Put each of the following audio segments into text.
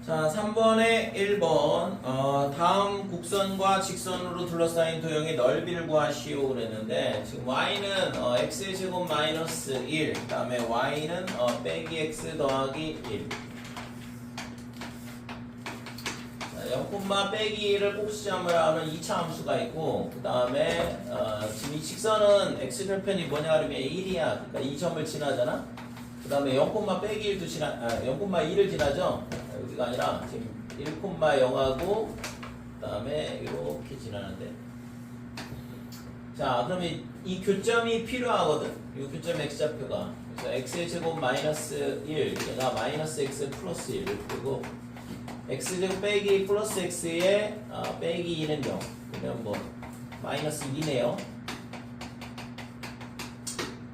자, 3번에 1번 다음 곡선과 직선으로 둘러싸인 도형의 넓이를 구하시오 그랬는데 지금 y는 x의 제곱 마이너스 1 그 다음에 y는 빼기 x 더하기 1 0, 빼기 1을 꼭 시점을 하는 2차 함수가 있고 그 다음에 지금 이 직선은 x절편이 뭐냐 하면 1이야. 그러니까 이 점을 지나잖아. 그 다음에 0, 빼기 1도 0,2를 지나죠. 여기가 아니라 지금 1,0하고 그 다음에 이렇게 지나는데 자 그러면 이 교점이 필요하거든. 이 교점 x좌표가 그래서 x의 제곱 마이너스 1 얘가 마이너스 x 플러스 1 그리고 x제곱 빼기 플러스 x에 빼기 2는 0 그러면 뭐 마이너스 2네요.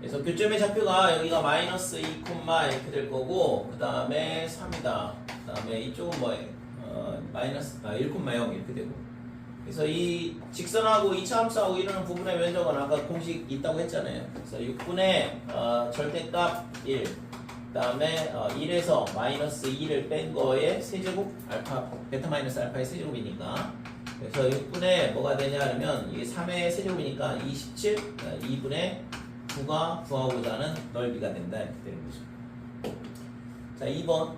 그래서 교점의 좌표가 여기가 마이너스 2, 이렇게 될 거고 그 다음에 3이다. 그 다음에 이쪽은 뭐예요? 마이너스 1, 0 이렇게 되고 그래서 이 직선하고 2차 함수하고 이루는 부분의 면적은 아까 공식 있다고 했잖아요. 그래서 6분의 절대값 1 그 다음에 1에서 마이너스 2를 뺀 거에 세제곱 알파 베타 마이너스 알파의 세제곱이니까 그래서 6분의 뭐가 되냐 하면 이게 3의 세제곱이니까 27 2분의 9가 구하고자 하는 넓이가 된다 이렇게 되는 거죠. 자 2번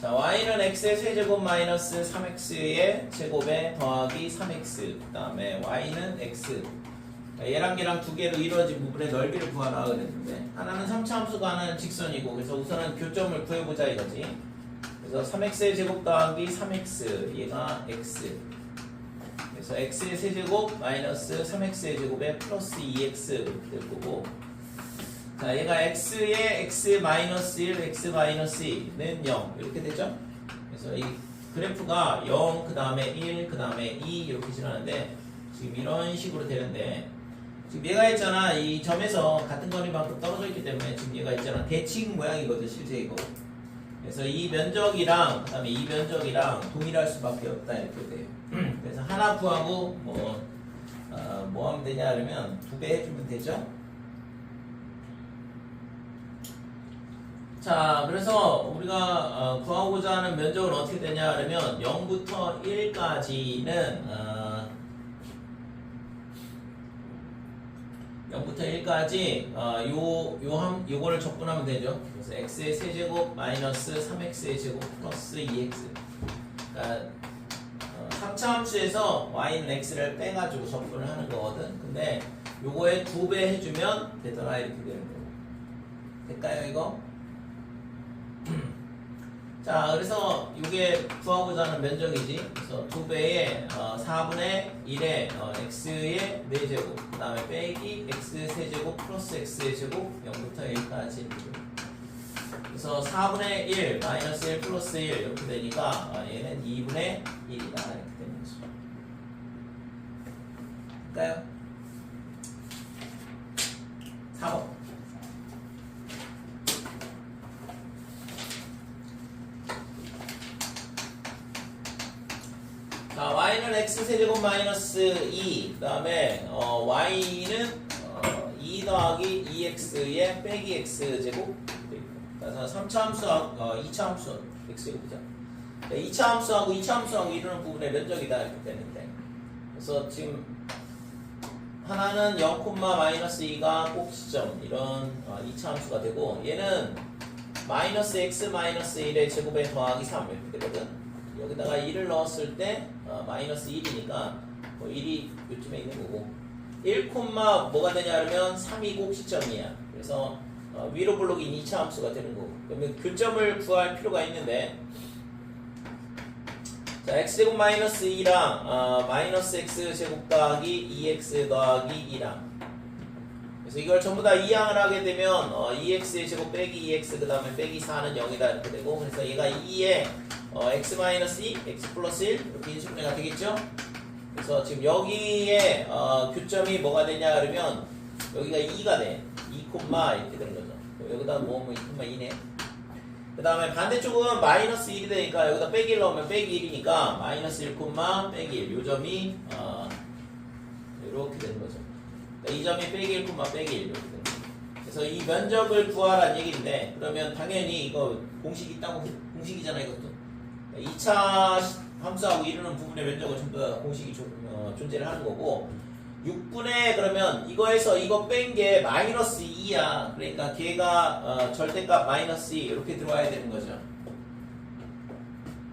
자 y는 x의 세제곱 마이너스 3x의 제곱에 더하기 3x 그 다음에 y는 x 얘랑 얘랑 두 개로 이루어진 부분의 넓이를 구하라 그랬는데 하나는 3차 함수가 하나는 직선이고 그래서 우선은 교점을 구해보자 이거지. 그래서 3x의 제곱 더하기 3x 얘가 x 그래서 x의 세제곱 마이너스 3x의 제곱에 플러스 2x 이렇게 될 거고 자 얘가 x의 x 마이너스 1 x 마이너스 2는 0 이렇게 되죠. 그래서 이 그래프가 0 그 다음에 1 그 다음에 2 이렇게 지나는데 지금 이런 식으로 되는데 지금 얘가 있잖아 이 점에서 같은 거리만큼 떨어져 있기 때문에 지금 얘가 있잖아 대칭 모양이거든 실제 이거. 그래서 이 면적이랑 그 다음에 이 면적이랑 동일할 수밖에 없다 이렇게 돼요. 그래서 하나 구하고 뭐 하면 되냐 하면 2배 해주면 되죠. 자 그래서 우리가 구하고자 하는 면적은 어떻게 되냐 하면 0부터 1까지는 0부터 1까지 요거를 적분하면 되죠. 그래서 x의 세제곱 마이너스 3x의 제곱 플러스 2x 그러니까 3차 함수에서 y는 x를 빼가지고 적분을 하는 거거든. 근데 요거에 2배 해주면 되더라 이렇게 되는 거고 될까요 이거? 자 그래서 이게 구하고자 하는 면적이지. 그래서 2배에 4분의 1에 x의 4제곱 그 다음에 빼기 x 세제곱 플러스 x의 제곱 0부터 1까지 그래서 4분의 1 마이너스 1 플러스 1 이렇게 되니까 얘는 2분의 1이다 이렇게 되는 거죠. 될까요? 4번 자, y는 x 세제곱 마이너스 2 그 다음에 y는 2 더하기 2x의 빼기 x 제곱 그래서 3차 함수하고 2차 함수 x제곱이죠. 2차 함수하고 2차 함수하고 이루는 부분의 면적이다 이렇게 되는데 그래서 지금 하나는 0, 마이너스 2가 꼭 시점 이런 2차 함수가 되고 얘는 마이너스 x 마이너스 1의 제곱에 더하기 3 이렇게 되거든. 여기다가 1을 넣었을 때 마이너스 1이니까 뭐 1이 요쯤에 있는 거고 1, 뭐가 되냐 하면 3이 꼭 시점이야. 그래서 위로 블록인 2차 함수가 되는 거고 그러면 교점을 구할 필요가 있는데 자 x제곱 마이너스 2랑 마이너스 x제곱 더하기 2x 더하기 2랑 그래서 이걸 전부 다 2항을 하게 되면 2x의 제곱 빼기 2x 그 다음에 빼기 4는 0이다 이렇게 되고 그래서 얘가 2에 x 마이너스 2, x 플러스 1 이렇게 인수분해가 되겠죠. 그래서 지금 여기에 교점이 뭐가 되냐 그러면 여기가 2가 돼. 2, 이렇게 되는 거죠. 여기다 모으면 2,2네. 그 다음에 반대쪽은 마이너스 1이 되니까 여기다 빼기 1 넣으면 빼기 1이니까 마이너스 1, 빼기 1 요 점이 이렇게 되는 거죠. 그러니까 이 점이 빼기 1, 빼기 1 이렇게 되는 거죠. 그래서 이 면적을 구하라는 얘기인데 그러면 당연히 이거 공식이 있다고 공식이잖아 이것도 2차 함수하고 이루는 부분의 면적은 전부 다 공식이 존재를 하는 거고 6분의 그러면 이거에서 이거 뺀 게 마이너스 2야 그러니까 걔가 절대값 마이너스 2 이렇게 들어와야 되는 거죠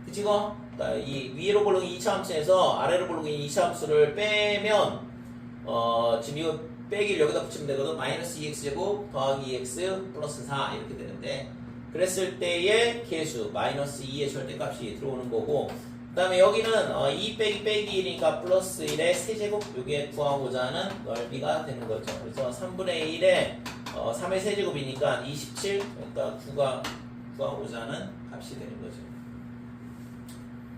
그치 이거? 그러니까 이 위로 볼록인 2차 함수에서 아래로 볼록인 2차 함수를 빼면 지금 이거 빼기를 여기다 붙이면 되거든 마이너스 2x제곱 더하기 2x 플러스 4 이렇게 되는데 그랬을 때의 계수 마이너스 2의 절대값이 들어오는 거고 그 다음에 여기는 2 빼기 빼기 1이니까 플러스 1의 세제곱 이게 구하고자 하는 넓이가 되는 거죠 그래서 3분의 1에 3의 세제곱이니까 27 그러니까 9가 구하고자 하는 값이 되는 거죠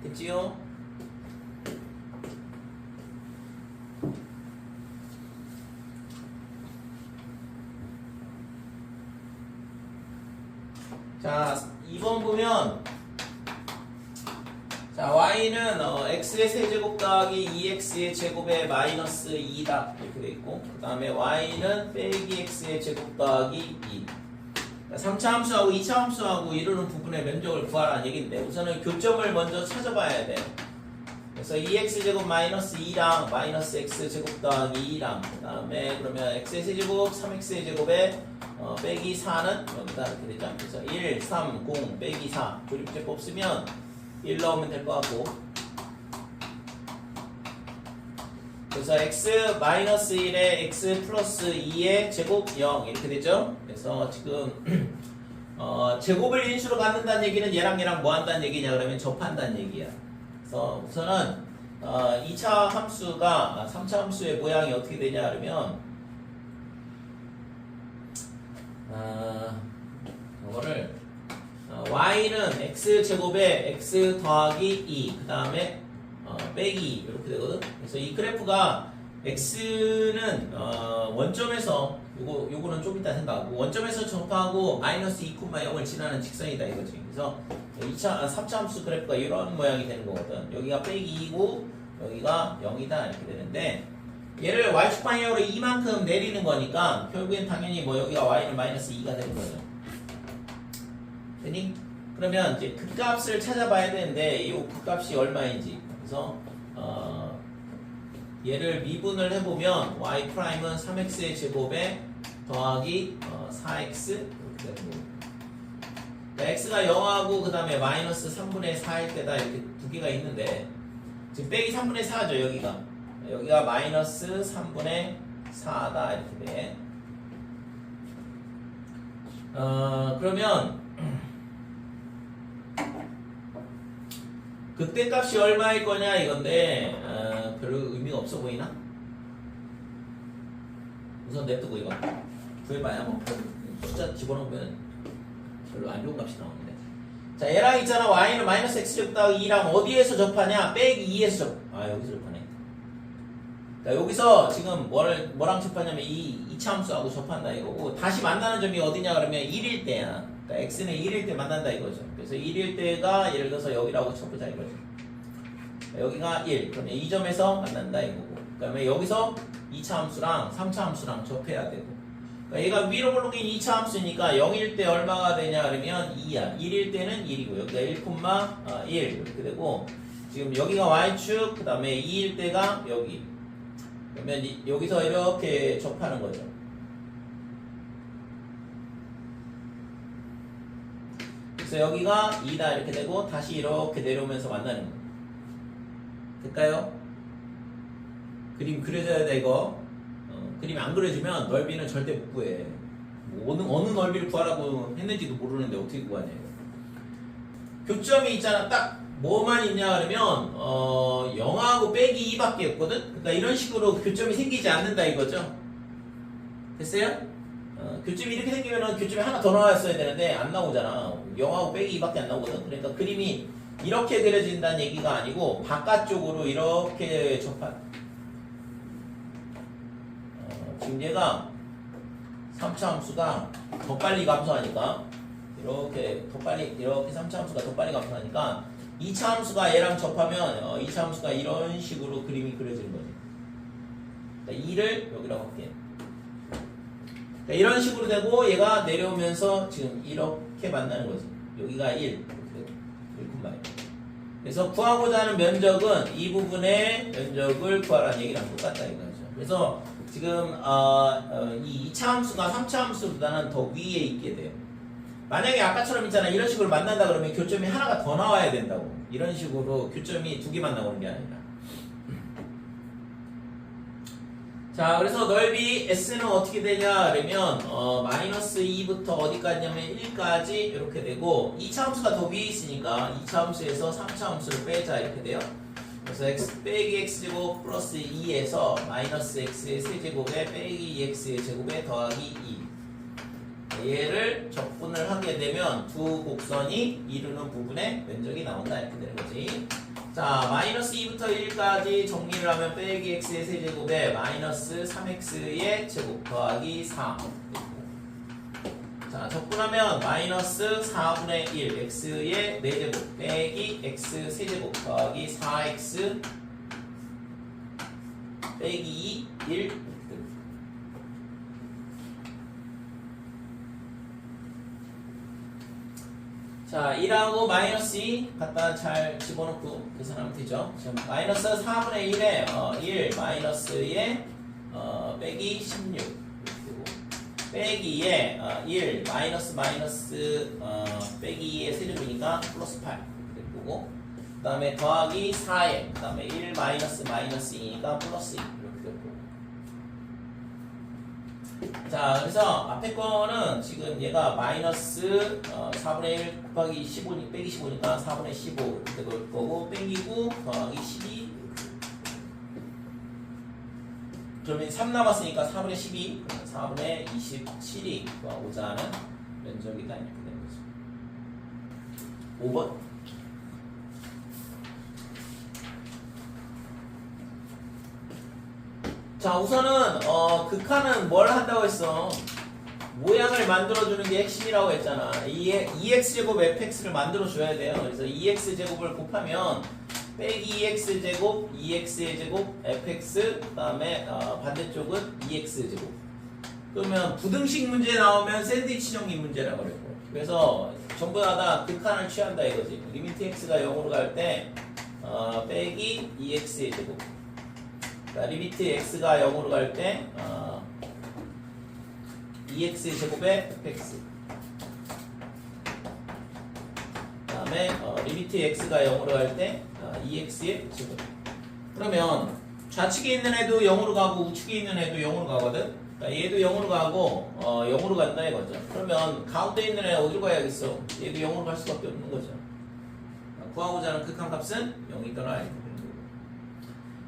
됐지요? 자, 2번 보면 자, y는 x의 세제곱 더하기 2x의 제곱에 마이너스 2다 이렇게 돼 있고 그 다음에 y는 빼기 x의 제곱 더하기 2 3차 함수하고 2차 함수하고 이루는 부분의 면적을 구하라는 얘기인데 우선은 교점을 먼저 찾아봐야 돼 그래서 2x제곱 마이너스 2랑 마이너스 x제곱 더하기 2랑 그 다음에 그러면 x의 세제곱 3x의 제곱에 빼기 4는 여기다 이렇게 되죠 그래서 1, 3, 0 빼기 4 조립제법 쓰면 1 넣으면 될 것 같고 그래서 x 마이너스 1에 x 플러스 2의 제곱 0 이렇게 되죠 그래서 지금 제곱을 인수로 갖는다는 얘기는 얘랑 뭐 한다는 얘기냐 그러면 접한다는 얘기야 그래서 우선은 2차 함수가 3차 함수의 모양이 어떻게 되냐 그러면 이거를 y는 x제곱에 x 더하기 2 그 다음에 빼기 이렇게 되거든 그래서 이 그래프가 x는 원점에서 요거는 좀 이따 생각하고 원점에서 접하고 마이너스 2,0을 지나는 직선이다 이거지 그래서 3차 함수 그래프가 이런 모양이 되는 거거든 여기가 빼기 2고 여기가 0이다 이렇게 되는데 얘를 y축 방향으로 이만큼 내리는 거니까 결국엔 당연히 뭐 여기가 y는 마이너스 2가 되는 거죠 되니? 그러면 이제 극값을 찾아봐야 되는데 이 극값이 얼마인지 그래서 얘를 미분을 해보면 y 프라임은 3x의 제곱에 더하기 4x 이렇게 되는 거고 x가 0하고 그 다음에 마이너스 3분의 4일 때다 이렇게 두 개가 있는데 지금 빼기 3분의 4죠 여기가 마이너스 3분의 4다 이렇게 돼 그러면 극대값이 얼마일 거냐 이건데 별로 의미가 없어 보이나? 우선 냅두고 이거 구해봐야 뭐 숫자 집어넣으면 별로 안 좋은 값이 나오는데 자 얘랑 있잖아 y는 마이너스 x제곱 더하기 2랑 어디에서 접하냐? 빼기 2에서 여기서 접하네 그러니까 여기서 지금 뭐랑 접하냐면 이 2차 함수하고 접한다 이거고 다시 만나는 점이 어디냐 그러면 1일 때야 그러니까 x는 1일 때 만난다 이거죠 그래서 1일 때가 예를 들어서 여기라고 쳐보자 이거죠 여기가 1 그러면 이 점에서 만난다 이거고 그 다음에 여기서 2차 함수랑 3차 함수랑 접해야 되고 그러니까 얘가 위로 볼록인 2차 함수니까 0일 때 얼마가 되냐 그러면 2야 1일 때는 1이고 여기가 1,1 이렇게 되고 지금 여기가 y축 그 다음에 2일 때가 여기 그러면 여기서 이렇게 접하는 거죠 그래서 여기가 2다 이렇게 되고 다시 이렇게 내려오면서 만나는 거예요 될까요? 그림 그려져야 돼 이거 그림 안 그려주면 넓이는 절대 못 구해 어느 넓이를 구하라고 했는지도 모르는데 어떻게 구하냐 이거. 교점이 있잖아 딱 뭐만 있냐 그러면 0하고 빼기 2밖에 없거든 그러니까 이런 식으로 교점이 생기지 않는다 이거죠 됐어요? 교점이 이렇게 생기면 교점이 하나 더 나왔어야 되는데 안 나오잖아 0하고 빼기 2밖에 안 나오거든 그러니까 그림이 이렇게 그려진다는 얘기가 아니고 바깥쪽으로 이렇게 접한 지금 얘가 3차 함수가 더 빨리 감소하니까 이렇게 3차 함수가 더 빨리 감소하니까 2차 함수가 얘랑 접하면 2차 함수가 이런 식으로 그림이 그려지는 거지. 그러니까 2를 여기라고 할게. 이런 식으로 되고 얘가 내려오면서 지금 이렇게 만나는 거지. 여기가 1. 1, 그래서 구하고자 하는 면적은 이 부분의 면적을 구하라는 얘기랑 똑같다 이거죠. 그래서 지금 이 2차 함수가 3차 함수보다는 더 위에 있게 돼요. 만약에 아까처럼 있잖아. 이런 식으로 만난다 그러면 교점이 하나가 더 나와야 된다고. 이런 식으로 교점이 두 개만 나오는 게 아니라. 자, 그래서 넓이 S는 어떻게 되냐 그러면 마이너스 2부터 어디까지냐면 1까지 이렇게 되고 2차 함수가 더 위에 있으니까 2차 함수에서 3차 함수를 빼자 이렇게 돼요. 그래서 x 빼기 x제곱 플러스 2에서 마이너스 x의 세제곱에 빼기 2x의 제곱에 더하기 2. 얘를 적분을 하게 되면 두 곡선이 이루는 부분의 면적이 나온다 이렇게 되는 거지. 자, 마이너스 2부터 1까지 정리를 하면 빼기 x의 세제곱에 마이너스 3x의 제곱 더하기 4. 자, 적분하면 마이너스 4분의 1 x의 4제곱 빼기 x 세제곱 더하기 4x 빼기 2, 1. 자, 1하고 마이너스 2 갖다 잘 집어넣고 계산하면 되죠. 지금 마이너스 4분의 1에 1 마이너스에 빼기 16 빼기 2에 1 마이너스 빼기 2의 세제곱이니까 플러스 8 그리고 그 다음에 더하기 4에 그 다음에 1 마이너스 2니까 플러스 2 이렇게 되고. 자, 그래서 앞에 거는 지금 얘가 마이너스 4분의 1 곱하기 15 빼기 15니까 4분의 15 이렇게 될 거고 빼기고 더하기 12 그러면 3 남았으니까 4분의 12 4분의 27이 구하고자 하는 면적이다 이렇게 되는 거죠. 5번 자, 우선은 극한은 뭘 한다고 했어? 모양을 만들어주는 게 핵심이라고 했잖아. 2x제곱 fx를 만들어줘야 돼요. 그래서 2x제곱을 곱하면 빼기 2x제곱 2x의 제곱 fx 그 다음에 반대쪽은 2x제곱. 그러면 부등식 문제 나오면 샌드위치 정리 문제라고 그랬고. 그래서 전부 다 극한을 취한다 이거지. 리미트 x가 0으로 갈 때 빼기 2x의 제곱. 그러니까 리미트 x가 0으로 갈 때 2x 제곱에 fx 그 다음에 리미트 x가 0으로 갈 때 2x의 제곱. 그러면 좌측에 있는 애도 0으로 가고 우측에 있는 애도 0으로 가거든. 그러니까 얘도 0으로 가고 0으로 간다 이거죠. 그러면 가운데 있는 애 어디로 가야겠어? 얘도 0으로 갈 수밖에 없는 거죠. 구하고자 하는 극한값은 0이더라.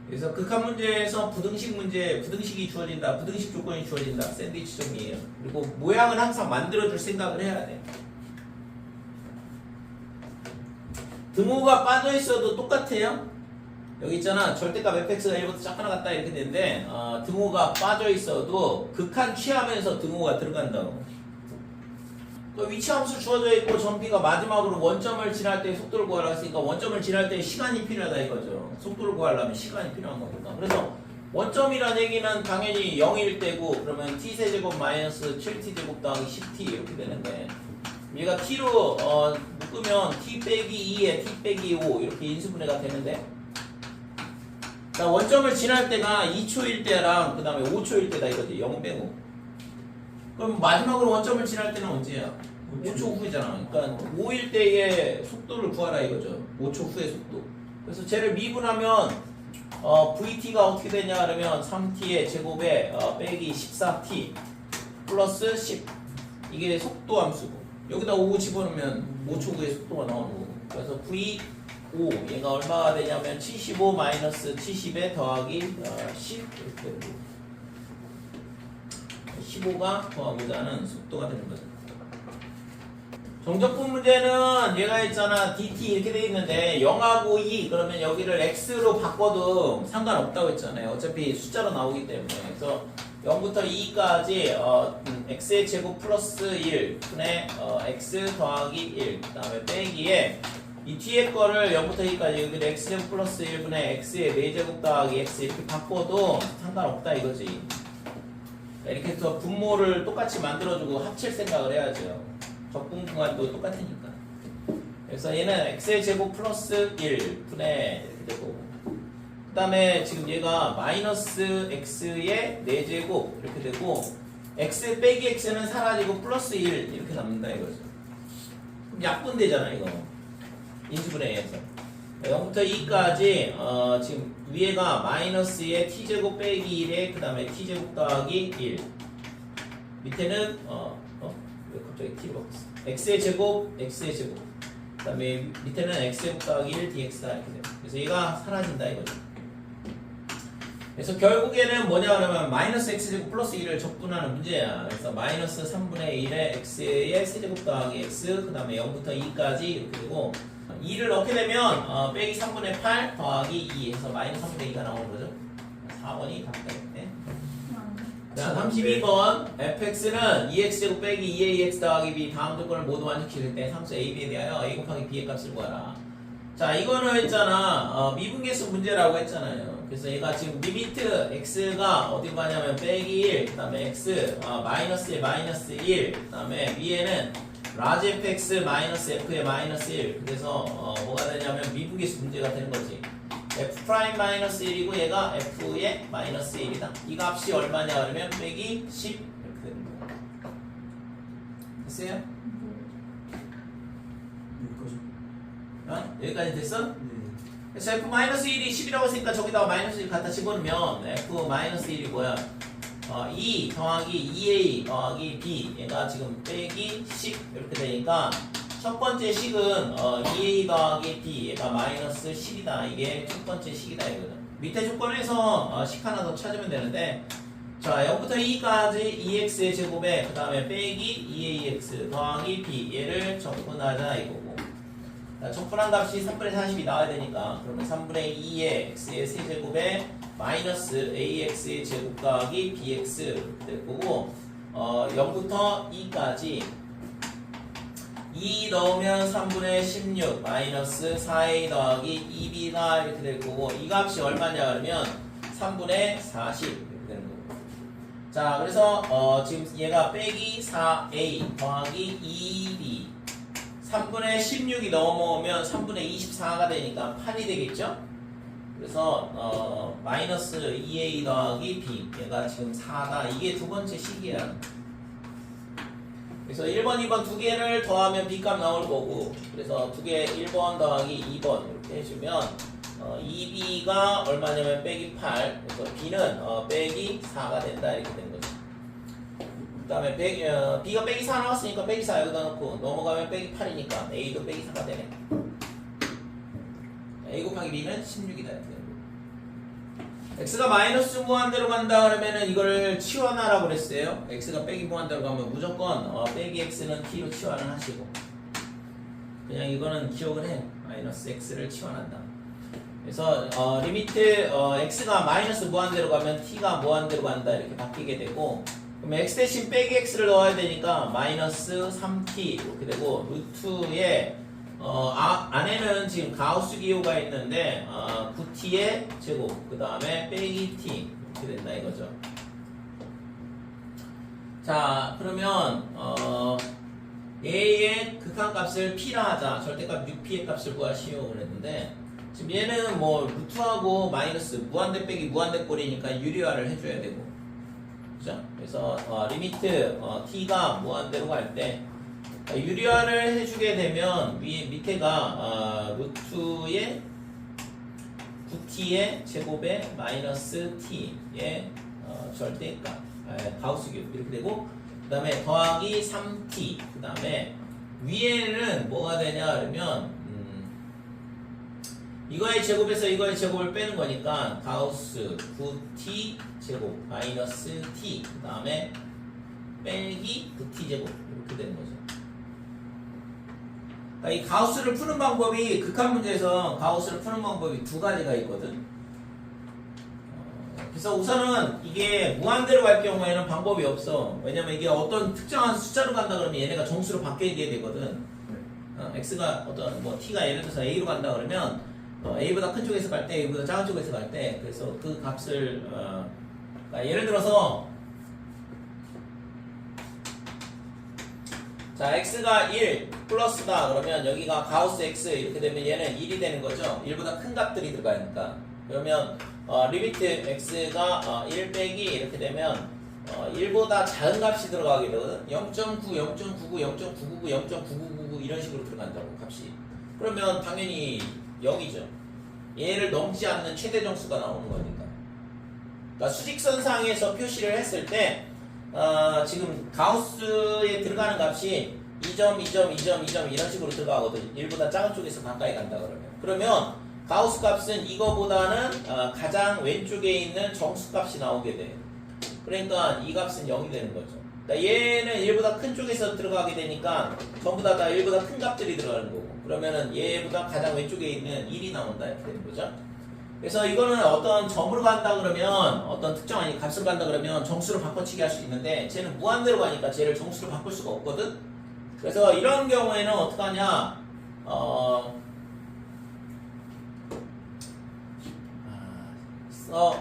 그래서 극한 문제에서 부등식이 주어진다, 부등식 조건이 주어진다, 샌드위치 정리예요. 그리고 모양을 항상 만들어줄 생각을 해야 돼. 등호가 빠져 있어도 똑같아요. 여기 있잖아, 절대값 fx가 1부터 짝하나 같다 이렇게 되는데 등호가 빠져 있어도 극한 취하면서 등호가 들어간다고. 위치함수 주어져 있고 점피가 마지막으로 원점을 지날 때 속도를 구하라 했으니까 원점을 지날 때 시간이 필요하다 이거죠. 속도를 구하려면 시간이 필요한 거니까. 그래서 원점이라는 얘기는 당연히 0일 때고 그러면 t세제곱 마이너스 7t제곱 더하기 10t 이렇게 되는데 얘가 t로 묶으면 t 빼기 2에 t 빼기 5 이렇게 인수분해가 되는데 자, 원점을 지날 때가 2초일 때랑 그 다음에 5초일 때다 이거지. 0 빼고. 그럼 마지막으로 원점을 지날 때는 언제야? 5초 후잖아. 그러니까 5일 때의 속도를 구하라 이거죠. 5초 후의 속도. 그래서 쟤를 미분하면 vt가 어떻게 되냐 그러면 3t의 제곱에 빼기 14t 플러스 10 이게 속도 함수고 여기다 5 집어넣으면 5초 후의 속도가 나오는 거고. 그래서 v5 얘가 얼마가 되냐면 75 마이너스 70에 더하기 10 이렇게 되고 15가 더하고자 하는 속도가 되는 거죠. 정적분 문제는 얘가 있잖아 dt 이렇게 돼 있는데 0하고 2 그러면 여기를 x로 바꿔도 상관없다고 했잖아요. 어차피 숫자로 나오기 때문에. 그래서 0부터 2까지 x의 제곱 플러스 1 분의 x 더하기 1 그 다음에 빼기에 이 뒤에 거를 0부터 2까지 여기를 x제곱 플러스 1분의 x의 4제곱 더하기 x 이렇게 바꿔도 상관없다 이거지. 이렇게 해서 분모를 똑같이 만들어주고 합칠 생각을 해야죠. 적분 구간도 똑같으니까. 그래서 얘는 x의 제곱 플러스 1 분의 이렇게 되고, 그 다음에 지금 얘가 마이너스 x의 4제곱 이렇게 되고, x 빼기 x는 사라지고 플러스 1 이렇게 남는다 이거죠. 그럼 약분되잖아 이거. 인수분해해서 0부터 2까지 지금 위에가 마이너스의 t제곱 빼기 1에 그 다음에 t제곱 더하기 1, 밑에는 왜 갑자기 t로 바뀌었어? x의 제곱 그 다음에 밑에는 x제곱 더하기 1 dx다 이렇게 돼요. 그래서 얘가 사라진다 이거죠. 그래서 결국에는 뭐냐 그러면 마이너스 x제곱 플러스 1을 적분하는 문제야. 그래서 마이너스 3분의 1에 x의 세제곱 더하기 x 그 다음에 0부터 2까지 이렇게 되고, 2를 넣게 되면 빼기 3분의 8 더하기 2 해서 마이너스 3분의 2가 나오는 거죠. 4번이 답이 되겠네. 자, 32번 fx는 2x제곱 빼기 2ax 더하기 b 다음 조건을 모두 만족시킬 때 상수 a, b에 대하여 a 곱하기 b의 값을 구하라. 자, 이거는 했잖아. 미분계수 문제라고 했잖아요. 그래서 얘가 지금 리미트 x가 어디 가냐면 빼기 1, 그 다음에 x 마이너스에 마이너스 1, 그 다음에 위에는 라지 fx 마이너스 f의 마이너스 1. 그래서 뭐가 되냐면 미분계수 문제가 되는 거지. f 프라임 마이너스 1이고 얘가 f의 마이너스 1이다. 이 값이 얼마냐 그러면 빼기 10 이렇게 되는 거야. 됐어요? 여기까지 됐어? 그래서 f 마이너스 1이 10이라고 했으니까 저기다가 마이너스 1 갖다 집어넣으면 f 마이너스 1이 뭐야? 2 더하기 2a 더하기 b 얘가 지금 빼기 10 이렇게 되니까 첫 번째 식은 2a 더하기 b 얘가 마이너스 10이다. 이게 첫 번째 식이다 이거죠. 밑에 조건에서 식 하나 더 찾으면 되는데, 자 0부터 2까지 2x의 제곱에 그 다음에 빼기 2ax 더하기 b 얘를 적분하자 이거고, 적분한 값이 3분의 40이 나와야 되니까 그러면 3분의 2의 x의 세제곱에 마이너스 ax의 제곱 더하기 bx 될 거고, 0부터 2까지 2 넣으면 3분의 16 마이너스 4a 더하기 2b가 이렇게 될 거고, 이 값이 얼마냐 그러면 3분의 40 이렇게 되는 거고. 자, 그래서 지금 얘가 빼기 4a 더하기 2b 3분의 16이 넘어오면 3분의 24가 되니까 8이 되겠죠? 그래서 마이너스 2a 더하기 b 얘가 지금 4다. 이게 두 번째 식이야. 그래서 1번, 2번 두 개를 더하면 b값 나올 거고, 그래서 두 개 1번 더하기 2번 이렇게 해주면 2b가 얼마냐면 빼기 8, 그래서 b는 빼기 4가 된다 이렇게 되는 거죠. 그 다음에 b가 빼기 4 나왔으니까 빼기 4 여기다 넣고 넘어가면 빼기 8이니까 a도 빼기 4가 되네. a 곱하기 b는 16이다 이렇게. x가 마이너스 무한대로 간다 그러면은 이걸 치환하라고 그랬어요. x가 빼기 무한대로 가면 무조건 빼기 x는 t로 치환을 하시고, 그냥 이거는 기억을 해. 마이너스 x를 치환한다. 그래서 리미트 x가 마이너스 무한대로 가면 t가 무한대로 간다 이렇게 바뀌게 되고, 그럼 x 대신 빼기 x를 넣어야 되니까 마이너스 3t 이렇게 되고, 루트에 안에는 지금 가우스 기호가 있는데 9t의 제곱 그 다음에 빼기 t 이렇게 된다 이거죠. 자, 그러면 a의 극한값을 p라 하자. 절대값 6p의 값을 구하시오 그랬는데, 지금 얘는 뭐 루트하고 마이너스 무한대 빼기 무한대 꼴이니까 유리화를 해줘야 되고, 그죠? 그래서 리미트 t가 무한대로 갈 때 유리화를 해주게 되면 밑에가 루트의 9t의 제곱에 마이너스 t의 절대값 가우스기호 이렇게 되고, 그 다음에 더하기 3t, 그 다음에 위에는 뭐가 되냐 그러면 이거의 제곱에서 이거의 제곱을 빼는 거니까 가우스 9t 제곱 마이너스 t 그 다음에 빼기 9t 제곱 이렇게 되는 거죠. 이 가우스를 푸는 방법이 극한 문제에서 가우스를 푸는 방법이 두 가지가 있거든. 그래서 우선은 이게 무한대로 갈 경우에는 방법이 없어. 왜냐면 이게 어떤 특정한 숫자로 간다 그러면 얘네가 정수로 바뀌게 되거든. x가 어떤 뭐 t가 예를 들어서 a로 간다 그러면 a보다 큰 쪽에서 갈 때, a보다 작은 쪽에서 갈 때, 그래서 그 값을 그러니까 예를 들어서 자, x가 1 플러스다 그러면 여기가 가우스 x 이렇게 되면 얘는 1이 되는 거죠. 1보다 큰 값들이 들어가니까. 그러면 리미트 x가 1 빼기 이렇게 되면 1보다 작은 값이 들어가게 되거든. 0.9, 0.99, 0.999, 0.9999 이런 식으로 들어간다고 값이. 그러면 당연히 0이죠. 얘를 넘지 않는 최대 정수가 나오는 거니까. 그러니까 수직선상에서 표시를 했을 때 지금 가우스에 들어가는 값이 2점, 2점, 2점, 2점 이런 식으로 들어가거든. 1보다 작은 쪽에서 가까이 간다 그러면 가우스 값은 이거보다는 가장 왼쪽에 있는 정수 값이 나오게 돼. 그러니까 이 값은 0이 되는 거죠. 그러니까 얘는 1보다 큰 쪽에서 들어가게 되니까 전부 다 1보다 큰 값들이 들어가는 거고, 그러면은 얘보다 가장 왼쪽에 있는 1이 나온다 이렇게 되는 거죠. 그래서 이거는 어떤 점으로 간다 그러면, 어떤 특정한 값을 간다 그러면 정수를 바꿔치기 할 수 있는데, 쟤는 무한대로 가니까 쟤를 정수로 바꿀 수가 없거든. 그래서 이런 경우에는 어떻게 하냐,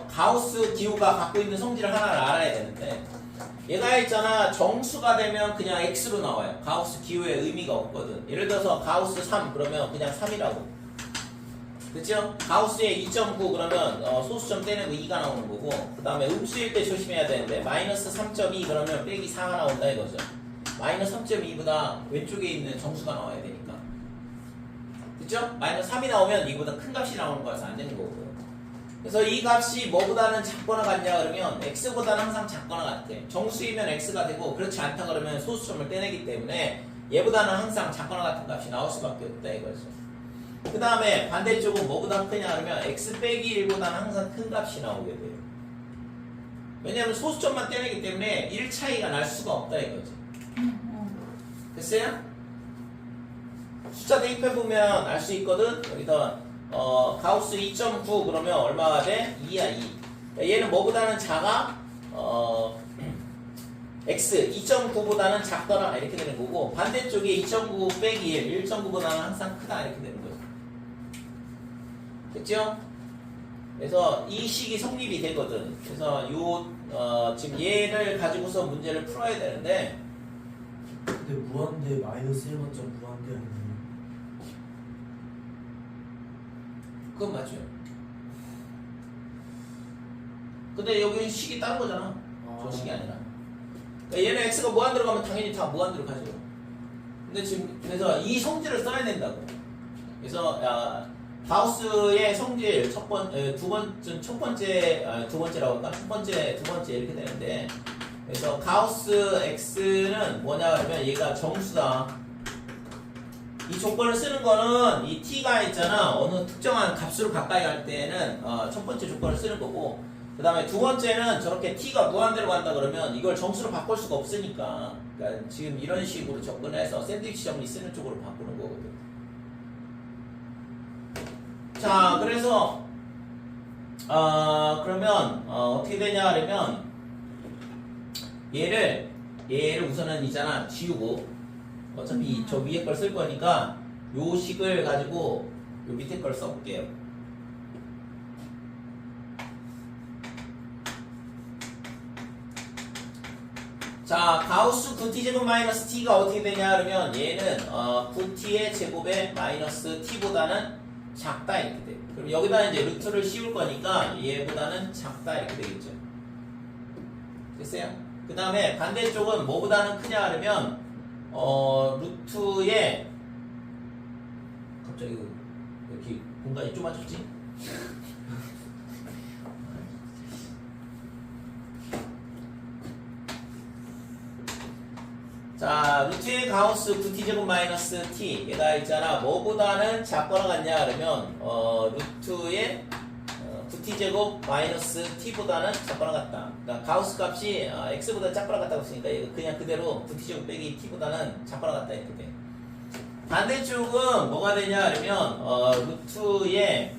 가우스 기호가 갖고 있는 성질을 하나를 알아야 되는데, 얘가 있잖아, 정수가 되면 그냥 x로 나와요. 가우스 기호의 의미가 없거든. 예를 들어서 가우스 3 그러면 그냥 3이라고. 그쵸? 가우스에 2.9 그러면 소수점 떼내고 2가 나오는 거고, 그 다음에 음수일 때 조심해야 되는데 마이너스 3.2 그러면 빼기 4가 나온다 이거죠. 마이너스 3.2보다 왼쪽에 있는 정수가 나와야 되니까. 그쵸? 마이너스 3이 나오면 이거보다 큰 값이 나오는 거라서 안 되는 거고. 그래서 이 값이 뭐보다는 작거나 같냐 그러면 x보다는 항상 작거나 같아. 정수이면 x가 되고, 그렇지 않다 그러면 소수점을 떼내기 때문에 얘보다는 항상 작거나 같은 값이 나올 수밖에 없다 이거죠. 그 다음에 반대쪽은 뭐보다 크냐 그러면 x 빼기 1보다는 항상 큰 값이 나오게 돼요. 왜냐하면 소수점만 떼내기 때문에 1 차이가 날 수가 없다 이거지. 됐어요? 숫자 대입해보면 알 수 있거든. 여기서 가우스 2.9 그러면 얼마가 돼? 2야 2. 얘는 뭐보다는 작아? x 2.9보다는 작거나 이렇게 되는 거고, 반대쪽에 2.9 빼기 1, 1.9보다는 항상 크다 이렇게 되는 거죠. 됐죠? 그래서 이 식이 성립이 되거든. 그래서 지금 얘를 가지고서 문제를 풀어야 되는데, 근데 무한대 마이너스 1번째 무한대 아니에요? 그건 맞죠. 근데 여기 식이 다른 거잖아. 저 식이 아니라. 그러니까 얘는 x가 무한대로 가면 당연히 다 무한대로 가죠. 근데 지금 그래서 이 성질을 써야 된다고. 그래서 가우스의 성질 첫 번째라고 할까? 두 번째 이렇게 되는데, 그래서 가우스 x는 뭐냐 하면 얘가 정수다. 이 조건을 쓰는 거는 이 t가 있잖아, 어느 특정한 값으로 가까이 갈 때는 첫 번째 조건을 쓰는 거고, 그 다음에 두 번째는 저렇게 t가 무한대로 간다 그러면 이걸 정수로 바꿀 수가 없으니까, 그러니까 지금 이런 식으로 접근해서 샌드위치 정리 쓰는 쪽으로 바꾸는 거거든. 자, 그래서 그러면 어떻게 되냐 하면 얘를 우선은 있잖아 지우고, 어차피 저 위에 걸 쓸 거니까 요 식을 가지고 요 밑에 걸 써볼게요. 자, 가우스 9t 제곱 마이너스 t가 어떻게 되냐 그러면 얘는 9t의 제곱에 마이너스 t보다는 작다 이렇게 돼. 그럼 여기다 이제 루트를 씌울 거니까 얘보다는 작다 이렇게 되겠죠. 됐어요? 그 다음에 반대쪽은 뭐보다는 크냐 그러면 루트에 갑자기 이렇게 공간이 좁아졌지? 자, 루트의 가우스 9t제곱 마이너스 t 얘가 있잖아, 뭐보다는 작거나 같냐 그러면 루트의 9t제곱 마이너스 t보다는 작거나 같다. 그러니까 가우스 값이 x보다 작거나 같다고 했으니까 그냥 그대로 9t제곱 빼기 t보다는 작거나 같다 이렇게 돼. 반대쪽은 뭐가 되냐 그러면 루트의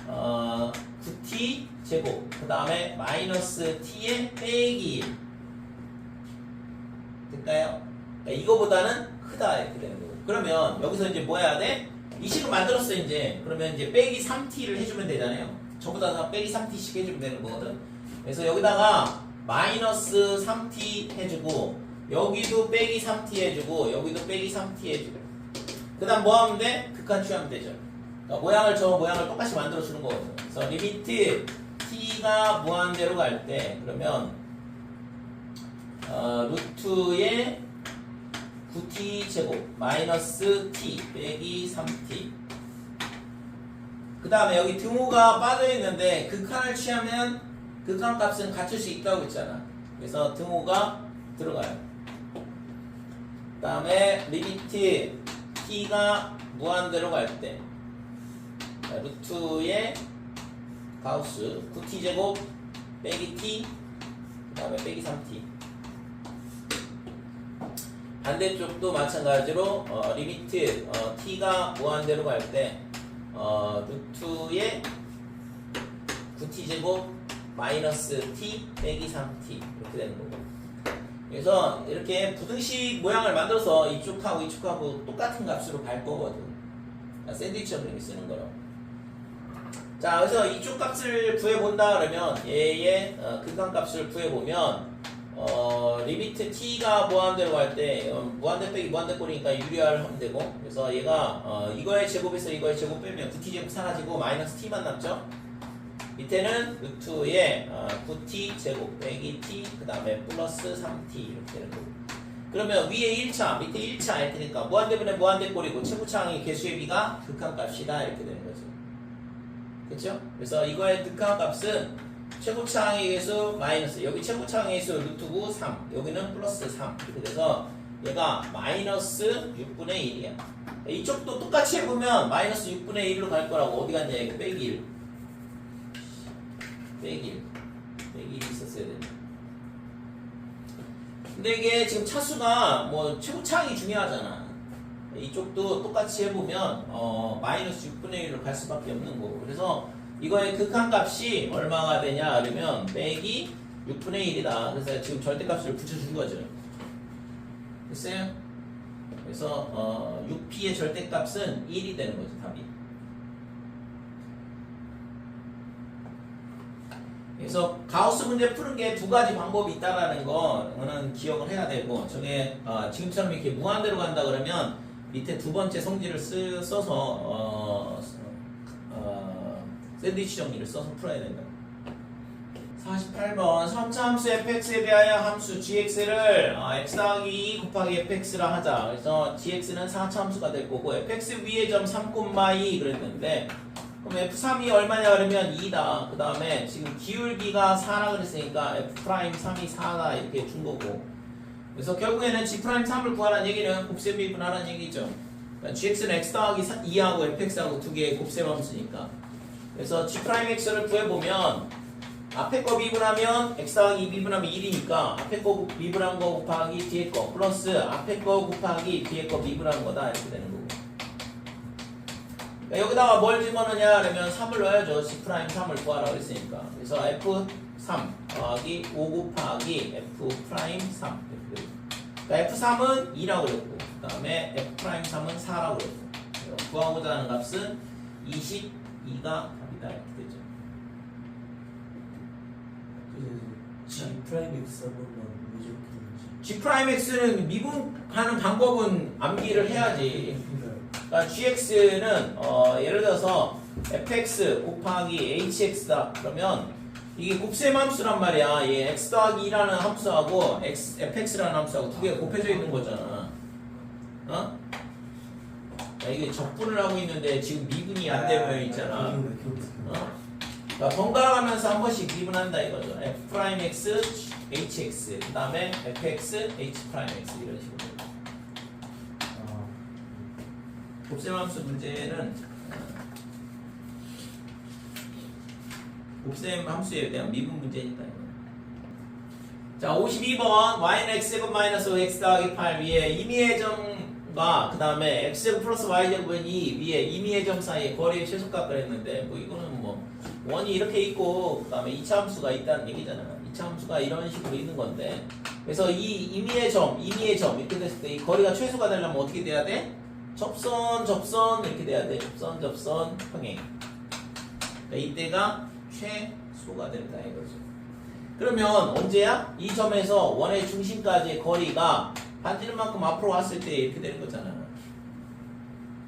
9t제곱 그 다음에 마이너스 t의 빼기 1 될까요? 이거보다는 크다 이렇게 되는 거고. 그러면 여기서 이제 뭐 해야 돼? 이 식을 만들었어 이제. 그러면 이제 빼기 3t를 해주면 되잖아요. 전부 다 빼기 3t씩 해주면 되는 거거든. 그래서 여기다가 마이너스 3t 해주고, 여기도 빼기 3t 해주고 여기도 빼기 3t 해주고 그 다음 뭐 하면 돼? 극한 취하면 되죠. 그러니까 저 모양을 똑같이 만들어주는 거거든요. 그래서 리미트 t가 무한대로 갈 때 그러면 루트의 9t 제곱 마이너스 t 빼기 3t 그 다음에 여기 등호가 빠져있는데 극한을 취하면 극한 값은 갖출 수 있다고 했잖아. 그래서 등호가 들어가요. 그 다음에 리미트 t가 무한대로 갈 때 루트의 가우스 9t 제곱 빼기 t 그 다음에 빼기 3t 반대쪽도 마찬가지로 리미트 t가 무한대로 갈 때 루트의 9t 제곱 마이너스 t 빼기 3t 이렇게 되는 거고. 그래서 이렇게 부등식 모양을 만들어서 이쪽하고 이쪽하고 똑같은 값으로 갈 거거든. 샌드위치처럼 이렇게 쓰는 거로. 자, 그래서 이쪽 값을 구해본다 그러면 얘의 극한값을 구해보면 리미트 t가 무한대로 갈 때 무한대 빼기 무한대 꼴이니까 유리화를 하면 되고 그래서 얘가 이거의 제곱에서 이거의 제곱 빼면 9t 제곱 사라지고 마이너스 t만 남죠. 밑에는 루트의 9t 제곱 빼기 t 그 다음에 플러스 3t 이렇게 되는 거고 그러면 위에 1차 밑에 1차 할 테니까 무한대분의 무한대 꼴이고 최고차항의 개수의 비가 극한값이다 이렇게 되는 거죠. 그렇죠? 그래서 이거의 극한값은 최고차항의 개수 마이너스 여기 최고차항의 개수 루트 9 3 여기는 플러스 3 이렇게 돼서 얘가 마이너스 6분의 1이야. 이쪽도 똑같이 해보면 마이너스 6분의 1로 갈 거라고 어디 갔냐 이거 빼기 1 빼기 1 있었어야 되네. 근데 이게 지금 차수가 뭐 최고차항이 중요하잖아. 이쪽도 똑같이 해보면 마이너스 6분의 1로 갈 수밖에 없는 거고 그래서 이거의 극한값이 얼마가 되냐 그러면 빼기 6분의 1이다. 그래서 지금 절대값을 붙여준 거죠. 됐어요? 그래서 6p의 절대값은 1이 되는 거죠. 답이. 그래서 가우스 문제 푸는 게 두 가지 방법이 있다라는 거는 기억을 해야 되고 저게 지금처럼 이렇게 무한대로 간다 그러면 밑에 두 번째 성질을 써서 샌드위치 정리를 써서 풀어야 된다. 48번 3차 함수 fx에 대하여 함수 gx를 x 더하기 2 곱하기 fx라 하자. 그래서 gx는 4차 함수가 될 거고 fx 위의 점 3,2 그랬는데 그럼 f3이 얼마냐 그러면 2다. 그 다음에 지금 기울기가 4라 그랬으니까 f'3이 4다 이렇게 준 거고 그래서 결국에는 g'3을 구하라는 얘기는 곱셈 미분하라는 얘기죠. 그러니까 gx는 x 더하기 2하고 fx하고 두 개의 곱셈 함수니까 그래서 g'x를 구해보면 앞에 거 미분하면 x 더하기 2 미분하면 1이니까 앞에 거 미분한 거 곱하기 뒤에 거 플러스 앞에 거 곱하기 뒤에 거 미분한 거다 이렇게 되는 거고 그러니까 여기다가 뭘 집어넣냐 그러면 3을 넣어야죠. g'3을 구하라고 했으니까 그래서 f3 더하기 5 곱하기 f'3 그러니까 f3은 2라고 그랬고 그 다음에 f'3은 4라고 그랬고 구하고자 하는 값은 22가 답이다 이렇게 되죠. G'X 한 번만 왜 적히는지 G'X는 미분하는 방법은 암기를 해야지. 그러니까 GX는 예를 들어서 fx 곱하기 hx다 그러면 이게 곱셈 함수란 말이야. 얘 x 더하기 2라는 함수하고 fx라는 함수하고 두 개가 곱해져 있는 거잖아. 어? 이게 적분을 하고 있는데 지금 미분이 안 되고 있잖아. 어? 그러니까 번갈아 가면서 한 번씩 미분한다 이거죠. f'x, hx, 그 다음에 fx, h'x 이런 식으로. 곱셈함수 문제는 곱셈 함수에 대한 미분 문제니까. 자, 52번 y는 x제곱 마이너스 x 더하기 8 위에 임의의 점과 그 다음에 x제곱 플러스 y제곱은 2 위에 임의의 점 사이에 거리의 최소값을 했는데 뭐 이거는 뭐 원이 이렇게 있고 그 다음에 2차 함수가 있다는 얘기잖아요. 2차 함수가 이런 식으로 있는 건데 그래서 이 임의의 점 이렇게 됐을 때 이 거리가 최소가 되려면 어떻게 돼야 돼? 접선 이렇게 돼야 돼. 접선 평행. 그러니까 이때가 최소가 된다 이거죠. 그 그러면 언제야? 이 점에서 원의 중심까지의 거리가 반지름 만큼 앞으로 왔을 때 이렇게 되는 거잖아.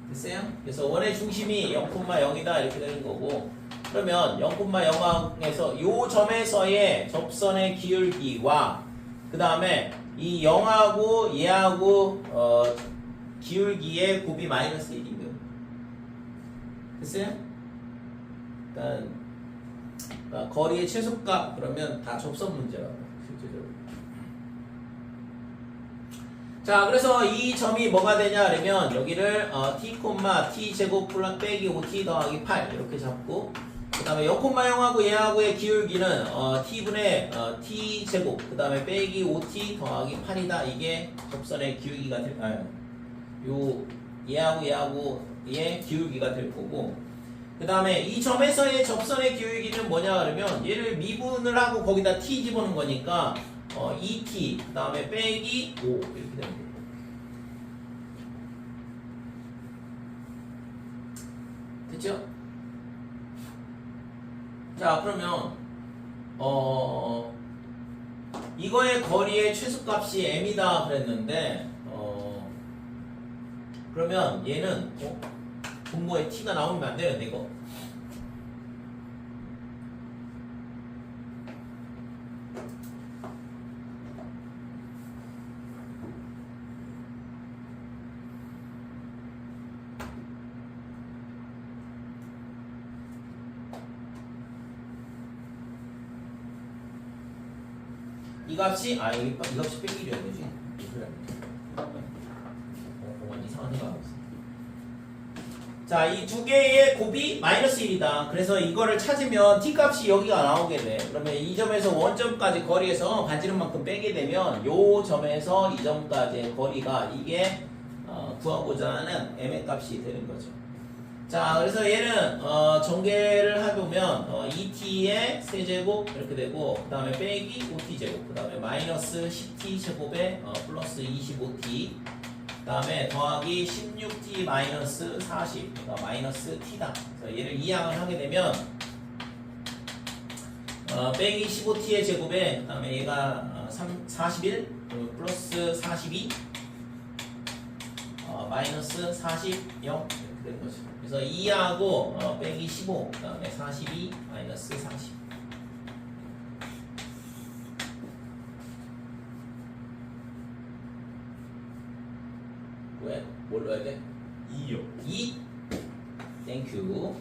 됐어요? 그래서 원의 중심이 0,0이다 이렇게 되는 거고, 그러면 0,0에서 요 점에서의 접선의 기울기와 그 다음에 이 0하고 얘하고 기울기의 곱이 마이너스 1인 거예요. 됐어요? 그러니까 거리의 최소값 그러면 다 접선 문제라고 실제적으로. 자, 그래서 이 점이 뭐가 되냐 그러면 여기를 t, t 제곱 플러스 빼기 5t 더하기 8 이렇게 잡고, 그 다음에 0,0하고 얘하고의 기울기는 t분의 t 제곱 그 다음에 빼기 5t 더하기 8이다. 이게 접선의 기울기가 요 얘하고 얘의 기울기가 될 거고, 그 다음에 이 점에서의 접선의 기울기는 뭐냐 그러면 얘를 미분을 하고 거기다 t 집어넣은 거니까 2t 그 다음에 빼기 5 이렇게 되는 거예요. 됐죠? 자, 그러면 이거의 거리의 최소값이 m이다 그랬는데 그러면 얘는 분모에 t가 나오면 안 되는데 이거 이 값이 이 값이 빼기려야 되지. 그래. 이상한 생각 없어. 자, 이 두 개의 곱이 마이너스 1이다. 그래서 이거를 찾으면 t 값이 여기가 나오게 돼. 그러면 이 점에서 원점까지 거리에서 반지름만큼 빼게 되면 요 점에서 이 점까지의 거리가 이게 구하고자 하는 m의 값이 되는 거죠. 자, 그래서 얘는 전개를 해보면 2t의 세제곱 이렇게 되고, 그 다음에 빼기 5t제곱, 그 다음에 마이너스 10t제곱에 플러스 25t, 그 다음에 더하기 16t 마이너스 40, 그러니까 마이너스 t다. 그래서 얘를 이항을 하게 되면 빼기 15t의 제곱에, 그 다음에 얘가 41 플러스 42 마이너스 40 0 이렇게 되는 거죠. 그래서 2하고 빼기 15, 그 다음에 42 마이너스 40. 왜? 뭘 넣어야 돼? 2요. 2. 땡큐.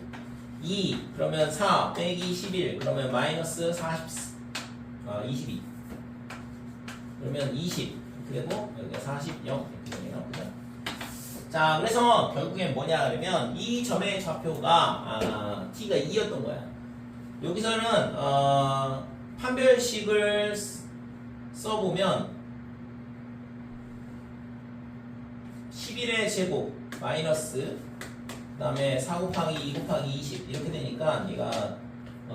2 그러면 4 빼기 21 그러면 마이너스 22. 그러면 20 이렇게 되고 여기가 40 0 이렇게 되네요. 그죠? 자, 그래서 결국엔 뭐냐 그러면 이 점의 좌표가 t가 2였던 거야. 여기서는 판별식을 써보면 11의 제곱 마이너스 그 다음에 4 곱하기 2 곱하기 20 이렇게 되니까 얘가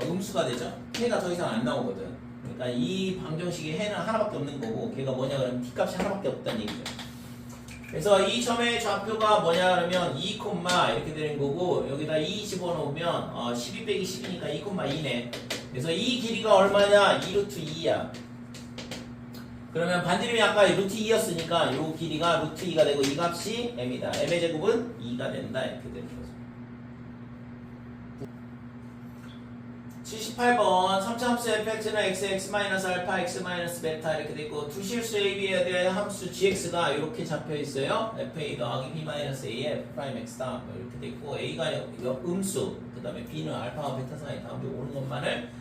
음수가 되죠. 해가 더 이상 안 나오거든. 그러니까 이 방정식의 해는 하나밖에 없는 거고, 걔가 뭐냐 그러면 t값이 하나밖에 없다는 얘기죠. 그래서 이 점의 좌표가 뭐냐 그러면 2, 이렇게 되는 거고, 여기다 2 집어넣으면 12 빼기 10이니까 2, 2네. 그래서 이 길이가 얼마냐? 2 루트 2야. 그러면 반지름이 아까 루트 2였으니까 이 길이가 루트 2가 되고 이 값이 m이다. m의 제곱은 2가 된다. 이렇게 되는 거죠. 78번 3차 함수 fx는 x-알파 x-베타 이렇게 되고, 두 실수 ab에 대한 함수 gx가 이렇게 잡혀 있어요. fa 더하기 b-a의 f'x다 이렇게 되고, a가 음수, 그 다음에 b는 알파와 베타 사이 다음에 오는 것만을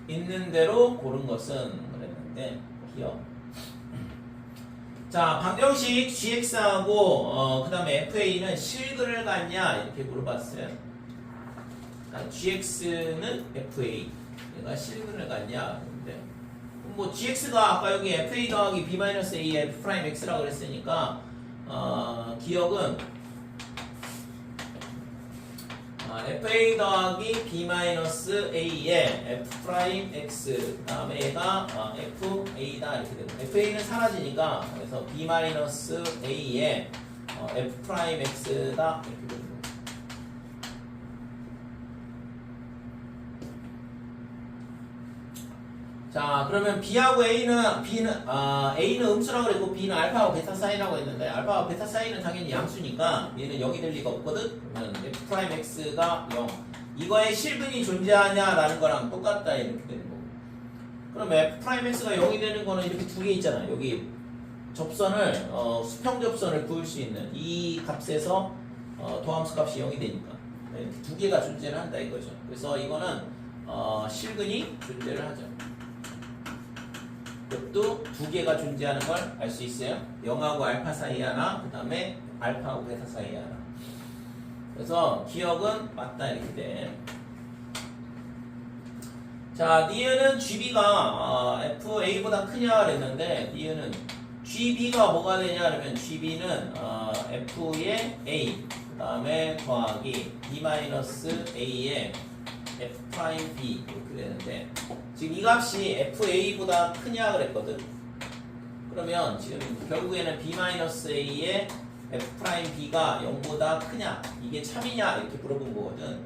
있는 대로 고른 것은 그랬는데 기억. 자, 방정식 gx하고 그 다음에 fa는 실근을 갖냐 이렇게 물어봤어요. gx는 fa, 얘가 실근을 갖냐. 근데 뭐 gx가 아까 여기 fa 더하기 b-a의 f'x라고 그랬으니까 기억은 fa 더하기 b-a의 f'x, 다음에 얘가 fa다 이렇게 되고, fa는 사라지니까 그래서 b-a의 f'x다 이렇게 되고. 자, 그러면 B하고 A는 음수라고 그랬고 B는 알파하고 베타 사인이라고 했는데 알파하고 베타 사인은 당연히 양수니까 얘는 0이 될 리가 없거든. 그러면 F'X가 0. 이거에 실근이 존재하냐라는 거랑 똑같다 이렇게 되는 거고. 그럼 F'X가 0이 되는 거는 이렇게 두 개 있잖아. 여기 접선을 수평 접선을 그을 수 있는 이 값에서 도함수 값이 0이 되니까 이렇게 두 개가 존재를 한다 이거죠. 그래서 이거는 실근이 존재를 하죠. 이것도 두 개가 존재하는 걸 알 수 있어요. 0하고 알파 사이 하나, 그 다음에 알파하고 베타 사이 하나. 그래서 기억은 맞다 이렇게 돼. 자, 니은은 GB가 FA보다 크냐 그랬는데 니은은 GB가 뭐가 되냐 그러면 GB는 F의 A 그 다음에 더하기 B-A의 F'B 이렇게 되는데 지금 이 값이 FA보다 크냐 그랬거든. 그러면 지금 결국에는 B-A의 F'B가 0보다 크냐 이게 참이냐 이렇게 물어본 거거든.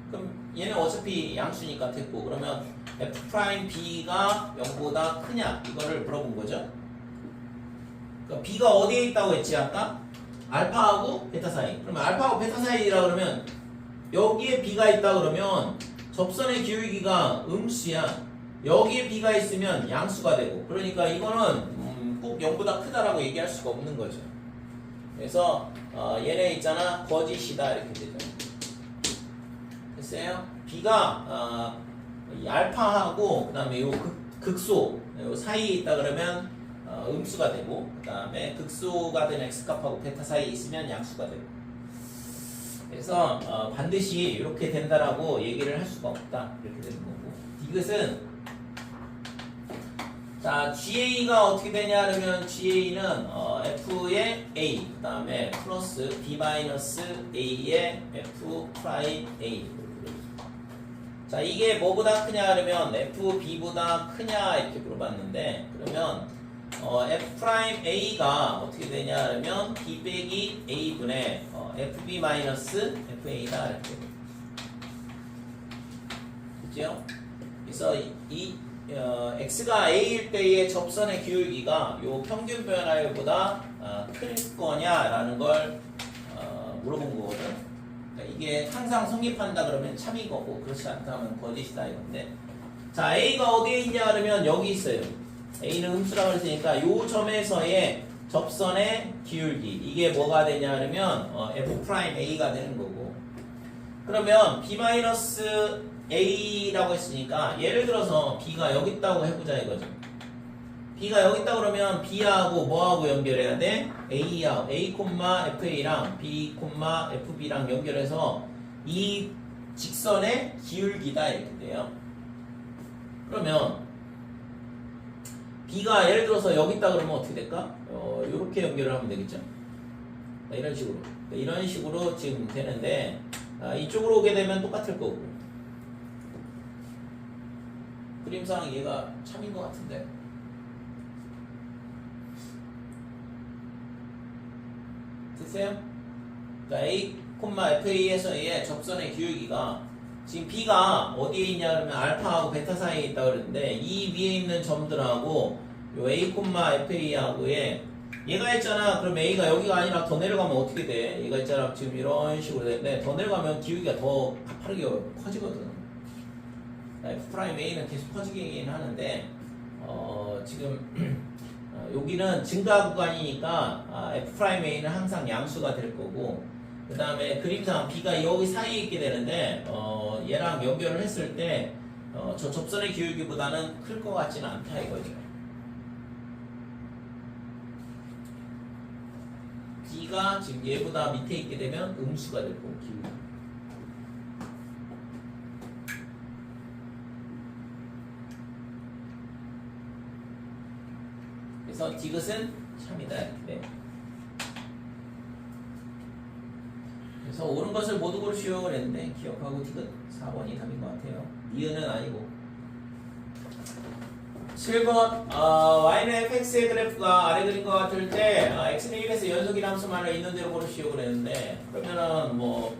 그럼 얘는 어차피 양수니까 됐고 그러면 F'B가 0보다 크냐 이거를 물어본 거죠. 그러니까 B가 어디에 있다고 했지 아까? 알파하고 베타 사이. 그러면 알파하고 베타 사이라 그러면 여기에 B가 있다 그러면 접선의 기울기가 음수야. 여기에 B가 있으면 양수가 되고 그러니까 이거는 꼭 0보다 크다라고 얘기할 수가 없는 거죠. 그래서 얘네 있잖아 거짓이다 이렇게 되죠. 됐어요? B가 이 알파하고 그 다음에 요 극소 요 사이에 있다 그러면 음수가 되고 그 다음에 극소가 된 x값하고 베타 사이에 있으면 양수가 되고 그래서 반드시 이렇게 된다라고 얘기를 할 수가 없다 이렇게 되는 거고 이것은 자 GA가 어떻게 되냐 그러면 GA는 F의 A 그 다음에 플러스 B-A의 F'A 자 이게 뭐보다 크냐 그러면 FB보다 크냐 이렇게 물어봤는데 그러면 F'A가 어떻게 되냐 그러면 B 빼기 A분의 FB 마이너스 FA다 이렇게 그죠? 그래서 이 X가 A일 때의 접선의 기울기가 요 평균 변화율보다 클 거냐라는 걸 물어본 거거든. 그러니까 이게 항상 성립한다 그러면 참인 거고 그렇지 않다 하면 거짓이다 이건데 자 A가 어디에 있냐 그러면 여기 있어요. A는 음수라고 했으니까 요 점에서의 접선의 기울기 이게 뭐가 되냐 그러면 F'A가 되는 거고 그러면 B-A라고 했으니까 예를 들어서 B가 여기 있다고 해보자 이거죠. B가 여기 있다 그러면 B하고 뭐하고 연결해야 돼? A랑 A,FA랑 B, FB랑 연결해서 이 직선의 기울기다 이렇게 돼요. 그러면 B가 예를 들어서 여기 있다 그러면 어떻게 될까? 이렇게 연결을 하면 되겠죠. 이런 식으로 이런 식으로 지금 되는데 이쪽으로 오게 되면 똑같을 거고 그림상 얘가 참인 것 같은데 됐어요? 그러니까 A, FA에서의 접선의 기울기가 지금 B가 어디에 있냐 그러면 알파하고 베타 사이에 있다 그랬는데 이 위에 있는 점들하고 요 A, FA하고의 얘가 있잖아. 그럼 A가 여기가 아니라 더 내려가면 어떻게 돼? 얘가 있잖아. 지금 이런 식으로 되는데 더 내려가면 기울기가 더 가파르게 커지거든. F'A는 계속 커지긴 하는데 지금 여기는 증가 구간이니까 F'A는 항상 양수가 될 거고 그 다음에 그림상 B가 여기 사이에 있게 되는데 얘랑 연결을 했을 때 저 접선의 기울기보다는 클 것 같지는 않다 이거죠. B가 지금 얘보다 밑에 있게 되면 음수가 될 거고 기울기. 그래서 디귿은 참이다 이렇게. 그래서 옳은 것을 모두 고르시오 그랬는데 기억하고 디귿 4번이 답인 것 같아요. 니은은 아니고. 7번 y는 fx의 그래프가 아래 그린 것 같을 때 x는 1에서 연속이라 함수만을 있는 대로 고르시오 그랬는데 그러면은 뭐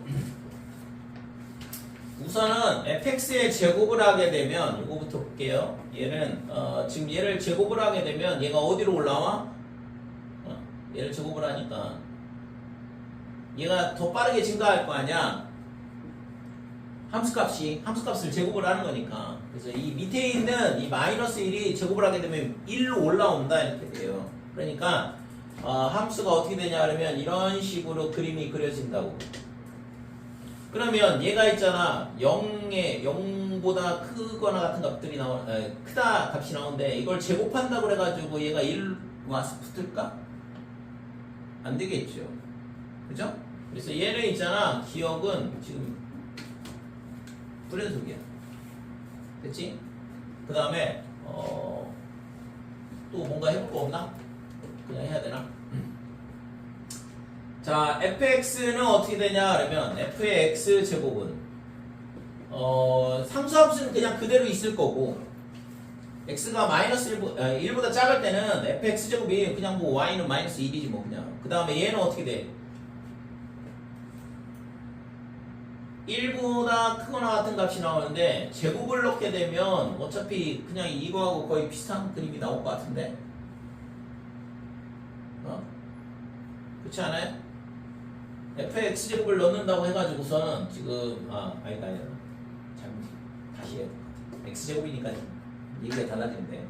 우선은 fx의 제곱을 하게 되면 이거부터 볼게요. 얘는 지금 얘를 제곱을 하게 되면 얘가 어디로 올라와? 얘를 제곱을 하니까 얘가 더 빠르게 증가할 거 아니야. 함수값을 제곱을 하는 거니까. 그래서 이 밑에 있는 이 마이너스 1이 제곱을 하게 되면 1로 올라온다 이렇게 돼요. 그러니까 함수가 어떻게 되냐 그러면 이런 식으로 그림이 그려진다고. 그러면 얘가 있잖아 0보다 크거나 같은 값들이 크다 값이 나오는데 이걸 제곱한다고 그래가지고 얘가 1 와서 붙을까? 안 되겠죠. 그죠? 그래서 얘는 있잖아 기억은 지금 불연속이야. 됐지? 그 다음에 또 뭔가 해볼 거 없나? 그냥 해야 되나? 자, fx는 어떻게 되냐 그러면 f의 x 제곱은 상수함수는 그냥 그대로 있을 거고 x가 마이너스 1보다 작을 때는 fx 제곱이 그냥 뭐 y는 마이너스 1이지 뭐 그냥. 그 다음에 얘는 어떻게 돼? 1보다 크거나 같은 값이 나오는데 제곱을 넣게 되면 어차피 그냥 이거하고 거의 비슷한 그림이 나올 것 같은데 그렇지 않아요? f의 x제곱을 넣는다고 해가지고서는 지금 아니다 다시 해야 돼. x제곱이니까 얘기가 달라지는데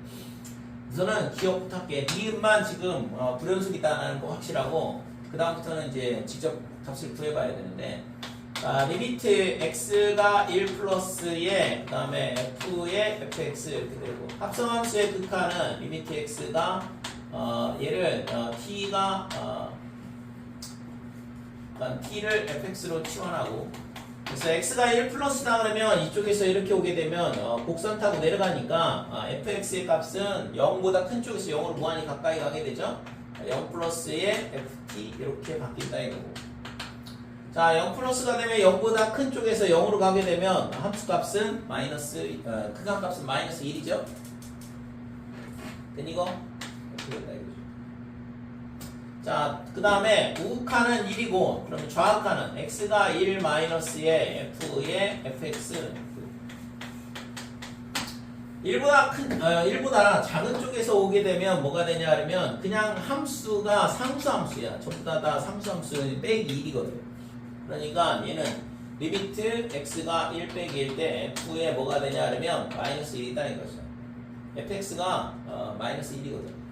우선은 기억부터 할게. 니은만 지금 불연속이다라는 거 확실하고 그 다음부터는 이제 직접 값을 구해봐야 되는데 리미트 x가 1 플러스에 그 다음에 f의 fx 이렇게 되고 합성함수의 극한은 리미트 x가 얘를 t가 t를 fx로 치환하고 그래서 x가 1 플러스다 그러면 이쪽에서 이렇게 오게 되면 곡선 타고 내려가니까 fx의 값은 0보다 큰 쪽에서 0으로 무한히 가까이 가게 되죠. 0 플러스의 ft 이렇게 바뀐다 이거고 자, 0 플러스가 되면 0보다 큰 쪽에서 0으로 가게 되면 함수값은 마이너스 극한값은 마이너스 1이죠. 된 이거? 자, 그 다음에 우극한은 1이고 그러면 좌극한은 x가 1 마이너스의 f의 fx 1보다 작은 쪽에서 오게 되면 뭐가 되냐 하면 그냥 함수가 상수함수야. 전부 다 상수함수는 빼기 1이거든. 그러니까 얘는 리미트 x가 1 빼기 1 때 f에 뭐가 되냐 하면 마이너스 1이다 이거죠. fx가 마이너스 1이거든.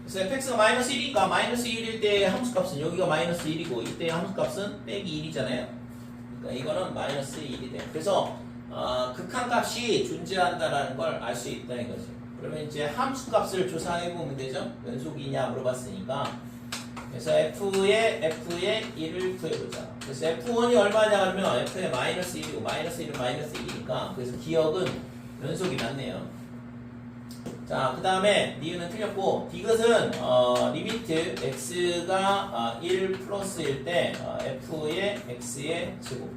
그래서 fx가 마이너스 1이니까 마이너스 1일 때 함수값은 여기가 마이너스 1이고 이때 함수값은 빼기 1이잖아요. 그러니까 이거는 마이너스 1이 돼. 그래서 극한값이 존재한다라는 걸 알 수 있다 이거죠. 그러면 이제 함수값을 조사해 보면 되죠. 연속이냐 물어봤으니까. 그래서 f의 1을 구해보자. 그래서 f1이 얼마냐 그러면 f의 마이너스 1이고 마이너스 1은 마이너스 1이니까 그래서 기억은 연속이 맞네요. 자, 그 다음에 니은은 틀렸고 디귿은 리미트 x가 1 플러스일 때 f의 x의 제곱.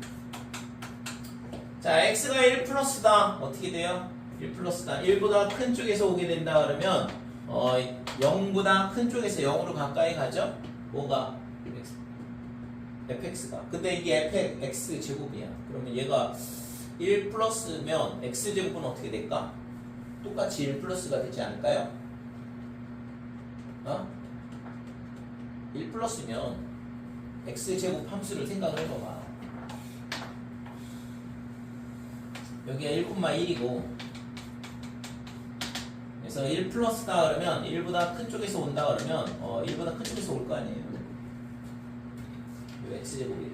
자, x가 1 플러스다. 어떻게 돼요? 1 플러스다. 1보다 큰 쪽에서 오게 된다 그러면 0보다 큰 쪽에서 0으로 가까이 가죠? 뭐가? fx가. 근데 이게 fx 제곱이야. 그러면 얘가 1 플러스면 x 제곱은 어떻게 될까? 똑같이 1 플러스가 되지 않을까요? 1 플러스면 x 제곱 함수를 생각을 해봐봐. 여기가 1,1이고 그래서 1 플러스다 그러면 1보다 큰 쪽에서 온다 그러면 1보다 큰 쪽에서 올 거 아니에요. 요 x제곱이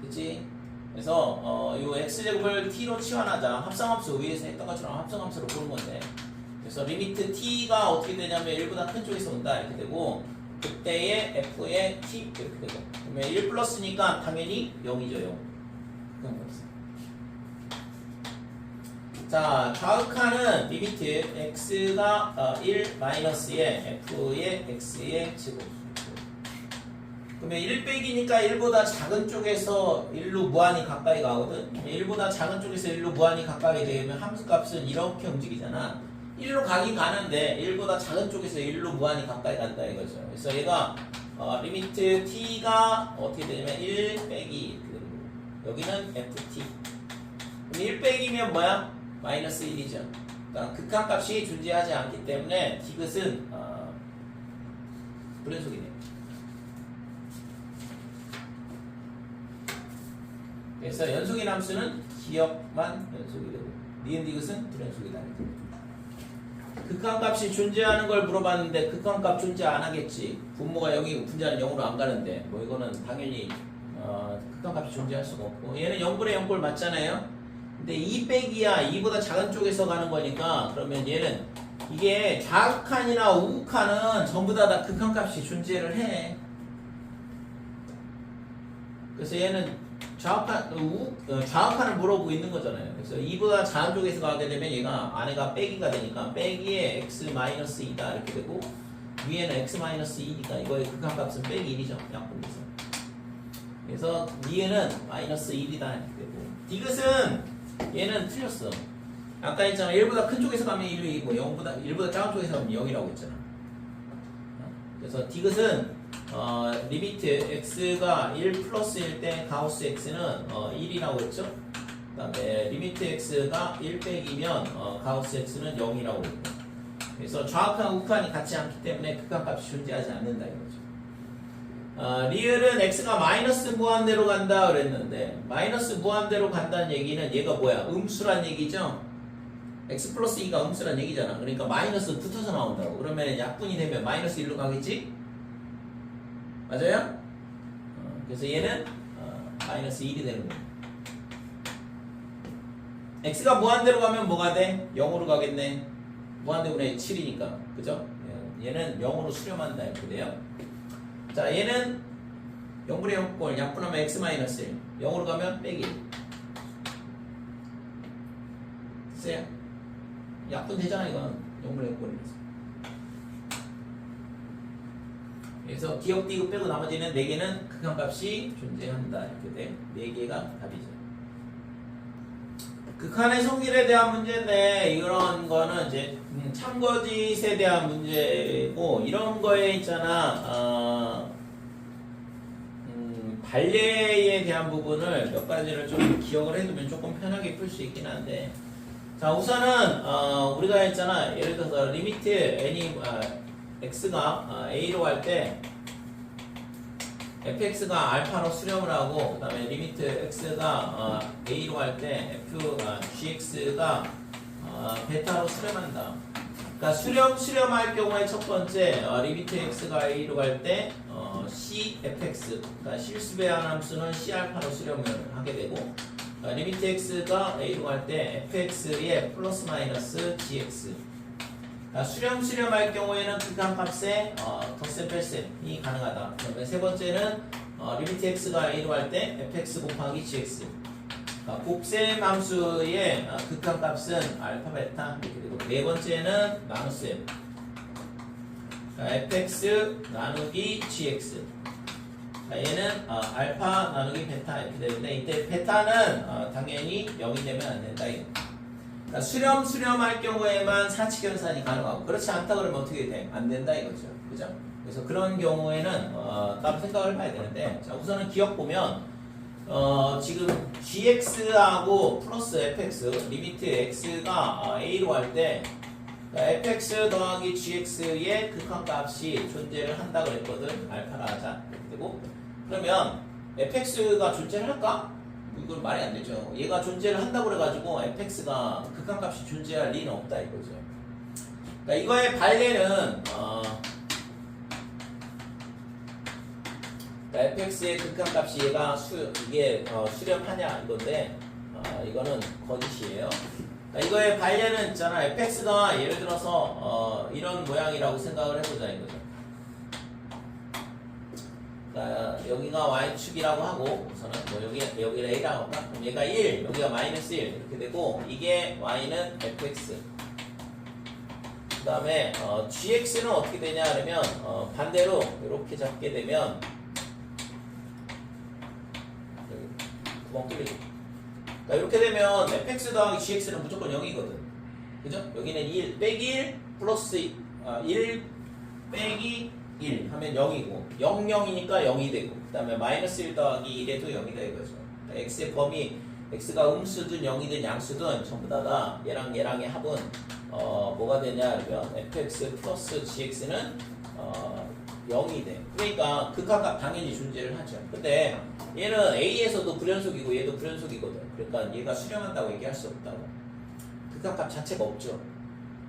됐지? 그래서 요 x제곱을 t로 치환하자. 합성함수 위에서 했던 것처럼 합성함수로 보는 건데 그래서 리미트 t가 어떻게 되냐면 1보다 큰 쪽에서 온다 이렇게 되고 그때의 f의 t 이렇게 되고 그러면 1 플러스니까 당연히 0이죠. 0 그런 거 없어. 자, 좌극한은 리미트 x가 1 마이너스의 f의 x의 제곱. 그러면 1 빼기니까 1보다 작은 쪽에서 1로 무한히 가까이 가거든. 1보다 작은 쪽에서 1로 무한히 가까이 되면 함수값은 이렇게 움직이잖아. 1로 가긴 가는데 1보다 작은 쪽에서 1로 무한히 가까이 간다 이거죠. 그래서 얘가 리미트 t가 어떻게 되냐면 1 빼기 이렇게 되는 거예요. 여기는 ft. 그럼 1 빼기면 뭐야? 마이너스 1이죠. 그러니까 극한값이 존재하지 않기 때문에 디귿은 불연속이네요. 그래서 연속인 함수는 기억만 연속이 되고 니은 디귿은 불연속이다. 극한값이 존재하는 걸 물어봤는데 극한값 존재 안 하겠지. 분모가 0이고 분자는 0으로 안 가는데 뭐 이거는 당연히 극한값이 존재할 수가 없고 얘는 0분의 0꼴 맞잖아요. 근데 2 빼기야 2보다 작은 쪽에서 가는 거니까 그러면 얘는 이게 좌극한이나 우극한은 전부 다 극한값이 존재를 해. 그래서 얘는 좌극한을 물어보고 있는 거잖아요. 그래서 2보다 작은 쪽에서 가게 되면 얘가 안에가 빼기가 되니까 빼기에 x-2다 이렇게 되고 위에는 x-2니까 이거의 극한값은 빼기 1이죠. 약분해서. 그래서 니은은 마이너스 1이다 이렇게 되고 디귿은 얘는 틀렸어. 아까 했잖아. 1보다 큰 쪽에서 가면 1이고 1보다 작은 쪽에서 가면 0이라고 했잖아. 그래서 디귿은 리미트 x가 1 플러스일 때 가우스 x는 1이라고 했죠. 그 다음에 리미트 x가 1 빼기면 가우스 x는 0이라고 했고 그래서 좌극한 우극한이 같지 않기 때문에 극한값이 존재하지 않는다 이거죠. 리을은 x가 마이너스 무한대로 간다 그랬는데 마이너스 무한대로 간다는 얘기는 얘가 뭐야? 음수란 얘기죠. x 플러스 2가 음수란 얘기잖아. 그러니까 마이너스 붙어서 나온다고. 그러면 약분이 되면 마이너스 1로 가겠지? 맞아요? 그래서 얘는 마이너스 1이 되는 거예요. x가 무한대로 가면 뭐가 돼? 0으로 가겠네. 무한대분의 7이니까. 그죠? 얘는 0으로 수렴한다 이렇게 돼요. 자, 얘는 0분의 0꼴 약분하면 x-1 0으로 가면 빼기 1 됐어요? 약분 되잖아 이건 0분의 0꼴이라서. 그래서 기억 디귿 빼고 나머지는 4개는 극한값이 존재한다 이렇게 돼. 4개가 답이죠. 극한의 성질에 대한 문제인데 이런 거는 이제 참거짓에 대한 문제고 이런 거에 있잖아 발레에 대한 부분을 몇 가지를 좀 기억을 해두면 조금 편하게 풀 수 있긴 한데 자 우선은 우리가 했잖아 예를 들어서 리미트 n이 x가 a로 갈 때 fx가 알파로 수렴을 하고 그 다음에 리미트 x가 a로 갈 때 gx가 베타로 수렴한다. 그러니까 수렴할 경우에 첫 번째 리미트 x가 a로 갈 때 cfx 그러니까 실수배한 함수는 c알파로 수렴을 하게 되고 리미트 x가 a로 갈 때 fx의 플러스 마이너스 gx 수렴할 경우에는 극한값의 덧셈 뺄셈이 가능하다. 그다음에 세 번째는 리미트 x가 a로 갈 때 fx 곱하기 gx 곱셈 함수의 극한값은 알파 베타 이렇게 되고 네 번째는 나눗셈 fx 나누기 gx 얘는 알파 나누기 베타 이렇게 되는데 이때 베타는 당연히 0이 되면 안 된다 이거. 수렴할 경우에만 사칙연산이 가능하고 그렇지 않다 그러면 어떻게 돼? 안 된다 이거죠. 그죠? 그래서 그런 경우에는 따로 생각을 해봐야 되는데 자 우선은 기억 보면 지금 gx하고 플러스 fx 리미트 x가 a로 갈 때 fx 더하기 gx의 극한값이 존재를 한다 그랬거든. 알파라 하자. 그리고 그러면 fx가 존재를 할까? 이건 말이 안 되죠. 얘가 존재를 한다고 그래가지고 fx가 극한값이 존재할 리는 없다 이거죠. 그러니까 이거의 발레는 fx의 극한값이 얘가 이게 수렴하냐 이건데 이거는 거짓이에요. 그러니까 이거의 발레는 있잖아. fx가 예를 들어서 이런 모양이라고 생각을 해보자 이거죠. 여기가 y축이라고 하고 우선은 뭐 여기를 a라고 할까? 그럼 얘가 1, 여기가 마이너스 1 이렇게 되고 이게 y는 fx 그 다음에 gx는 어떻게 되냐 그러면 반대로 이렇게 잡게 되면 구멍 뚫리죠. 그러니까 이렇게 되면 fx 더하기 gx는 무조건 0이거든. 그죠? 여기는 1 빼기 1 플러스 1 빼기 1 하면 0이고 0, 0이니까 0이 되고 그 다음에 마이너스 1 더하기 1에도 0이다 이거죠. x의 범위 x가 음수든 0이든 양수든 전부 다가 얘랑 얘랑의 합은 뭐가 되냐 그러면 fx 플러스 gx는 0이 돼. 그러니까 극한값 당연히 존재를 하죠. 근데 얘는 a에서도 불연속이고 얘도 불연속이거든. 그러니까 얘가 수렴한다고 얘기할 수 없다고. 극한값 자체가 없죠.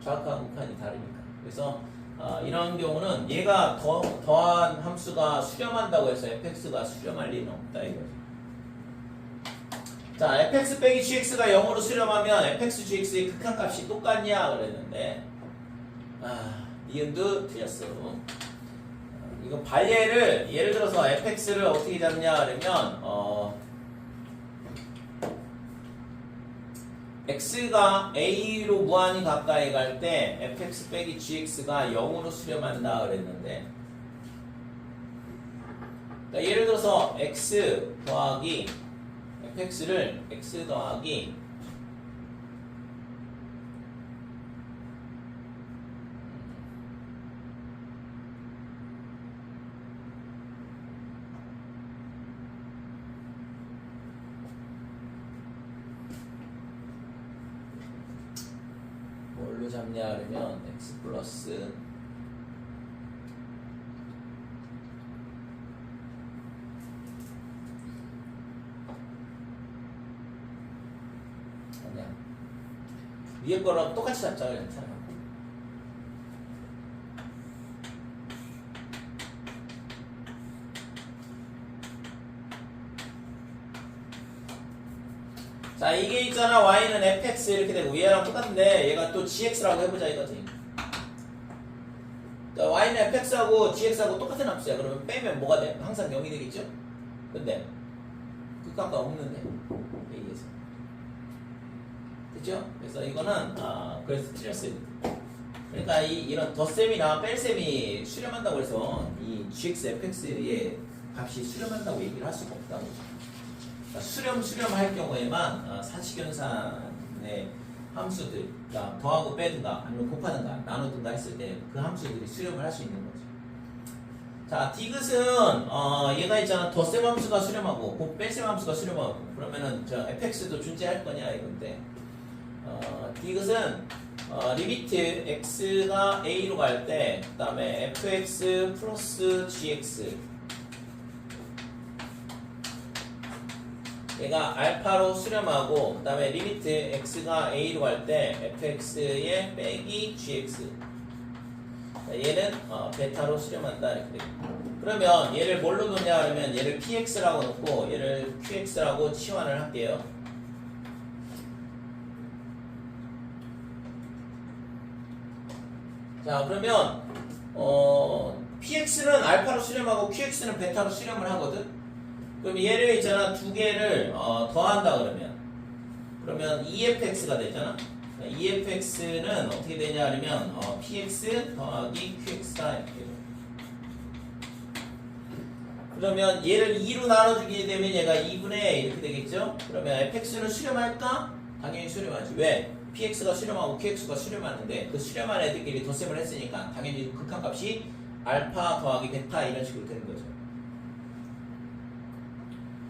좌극한 극한이 다르니까. 그래서 이런 경우는 얘가 더한 함수가 수렴한다고 해서 fx가 수렴할 리는 없다 이거죠. 자, fx 빼기 gx가 0으로 수렴하면 fx, gx의 극한값이 똑같냐 그랬는데 니은도 틀렸어. 이거 발예를 예를 들어서 fx를 어떻게 잡냐 그러면 x가 a로 무한히 가까이 갈 때 fx 빼기 gx가 0으로 수렴한다 그랬는데 그러니까 예를 들어서 x 더하기 fx를 x 더하기 뭘로 잡냐 그러면 x 플러스 아니야 위에 거랑 똑같이 잡자 괜찮아. 자 이게 있잖아 y는 fx 이렇게 되고 얘랑 똑같은데 얘가 또 gx라고 해보자 이거지. 자, y는 fx하고 gx하고 똑같은 함수야. 그러면 빼면 뭐가 돼? 항상 0이 되겠죠? 근데 극한값 없는데 a에서 그죠? 그래서 이거는 그래서 틀렸어요. 그러니까 이런 덧셈이나 뺄셈이 수렴한다고 해서 이 gx fx의 값이 수렴한다고 얘기를 할 수가 없다고. 수렴할 경우에만 사칙연산의 함수들, 그러니까 더하고 빼든가 아니면 곱하든가 나누든가 했을 때 그 함수들이 수렴을 할 수 있는 거죠. 자, 디귿은 얘가 있잖아. 덧셈 함수가 수렴하고 뺄셈 함수가 수렴하고 그러면은 저 fx도 존재할 거냐 이건데 디귿은 리미트 x가 a로 갈 때 그 다음에 fx 플러스 gx 얘가 알파로 수렴하고 그 다음에 리미트 x가 a로 갈 때 fx의 빼기 gx 얘는 베타로 수렴한다 이렇게 돼요. 그러면 얘를 뭘로 놓냐 그러면 얘를 px라고 놓고 얘를 qx라고 치환을 할게요. 자 그러면 px는 알파로 수렴하고 qx는 베타로 수렴을 하거든. 그럼 얘를 있잖아 두 개를 더한다 그러면 EFX가 되잖아. EFX는 어떻게 되냐 그러면 PX 더하기 QX다 이렇게 돼요. 그러면 얘를 2로 나눠주게 되면 얘가 2분의 이렇게 되겠죠. 그러면 FX는 수렴할까? 당연히 수렴하지. 왜? PX가 수렴하고 QX가 수렴하는데 그 수렴한 애들끼리 덧셈을 했으니까 당연히 극한값이 알파 더하기 베타 이런 식으로 되는 거죠.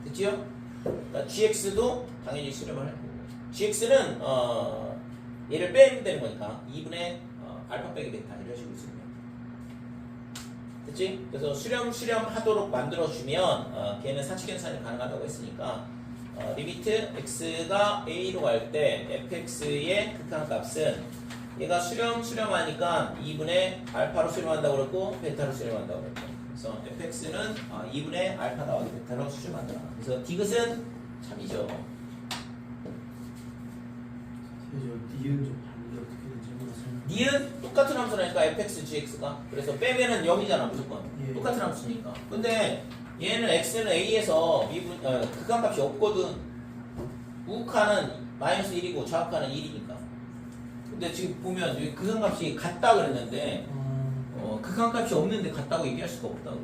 됐지요? 그러니까 GX도 당연히 수렴을 할 거고 GX는 얘를 빼면 되는 거니까 2분의 알파 빼기 베타 이런 식으로 쓰면 됐지? 그래서 수렴하도록 만들어주면 걔는 사칙연산이 가능하다고 했으니까 리미트 x가 a로 갈 때 fx의 극한값은 얘가 수렴하니까 2분의 알파로 수렴한다고 그랬고 베타로 수렴한다고 그랬고 그래서 fx는 2분의 알파 더하기 베타로 수렴한다. 그래서 디귿은 참이죠. 니은 좀 반대 어떻게 되는지 모르겠어요. 니은 똑같은 함수라니까 fx, gx가. 그래서 빼면은 0이잖아 무조건. 예. 똑같은 함수니까. 근데 얘는 x는 a에서 극한값이 없거든. 우극한은 마이너스 1이고 좌극한은 1이니까. 근데 지금 보면 여기 극한값이 같다 그랬는데 극한값이 없는데 같다고 얘기할 수가 없다고.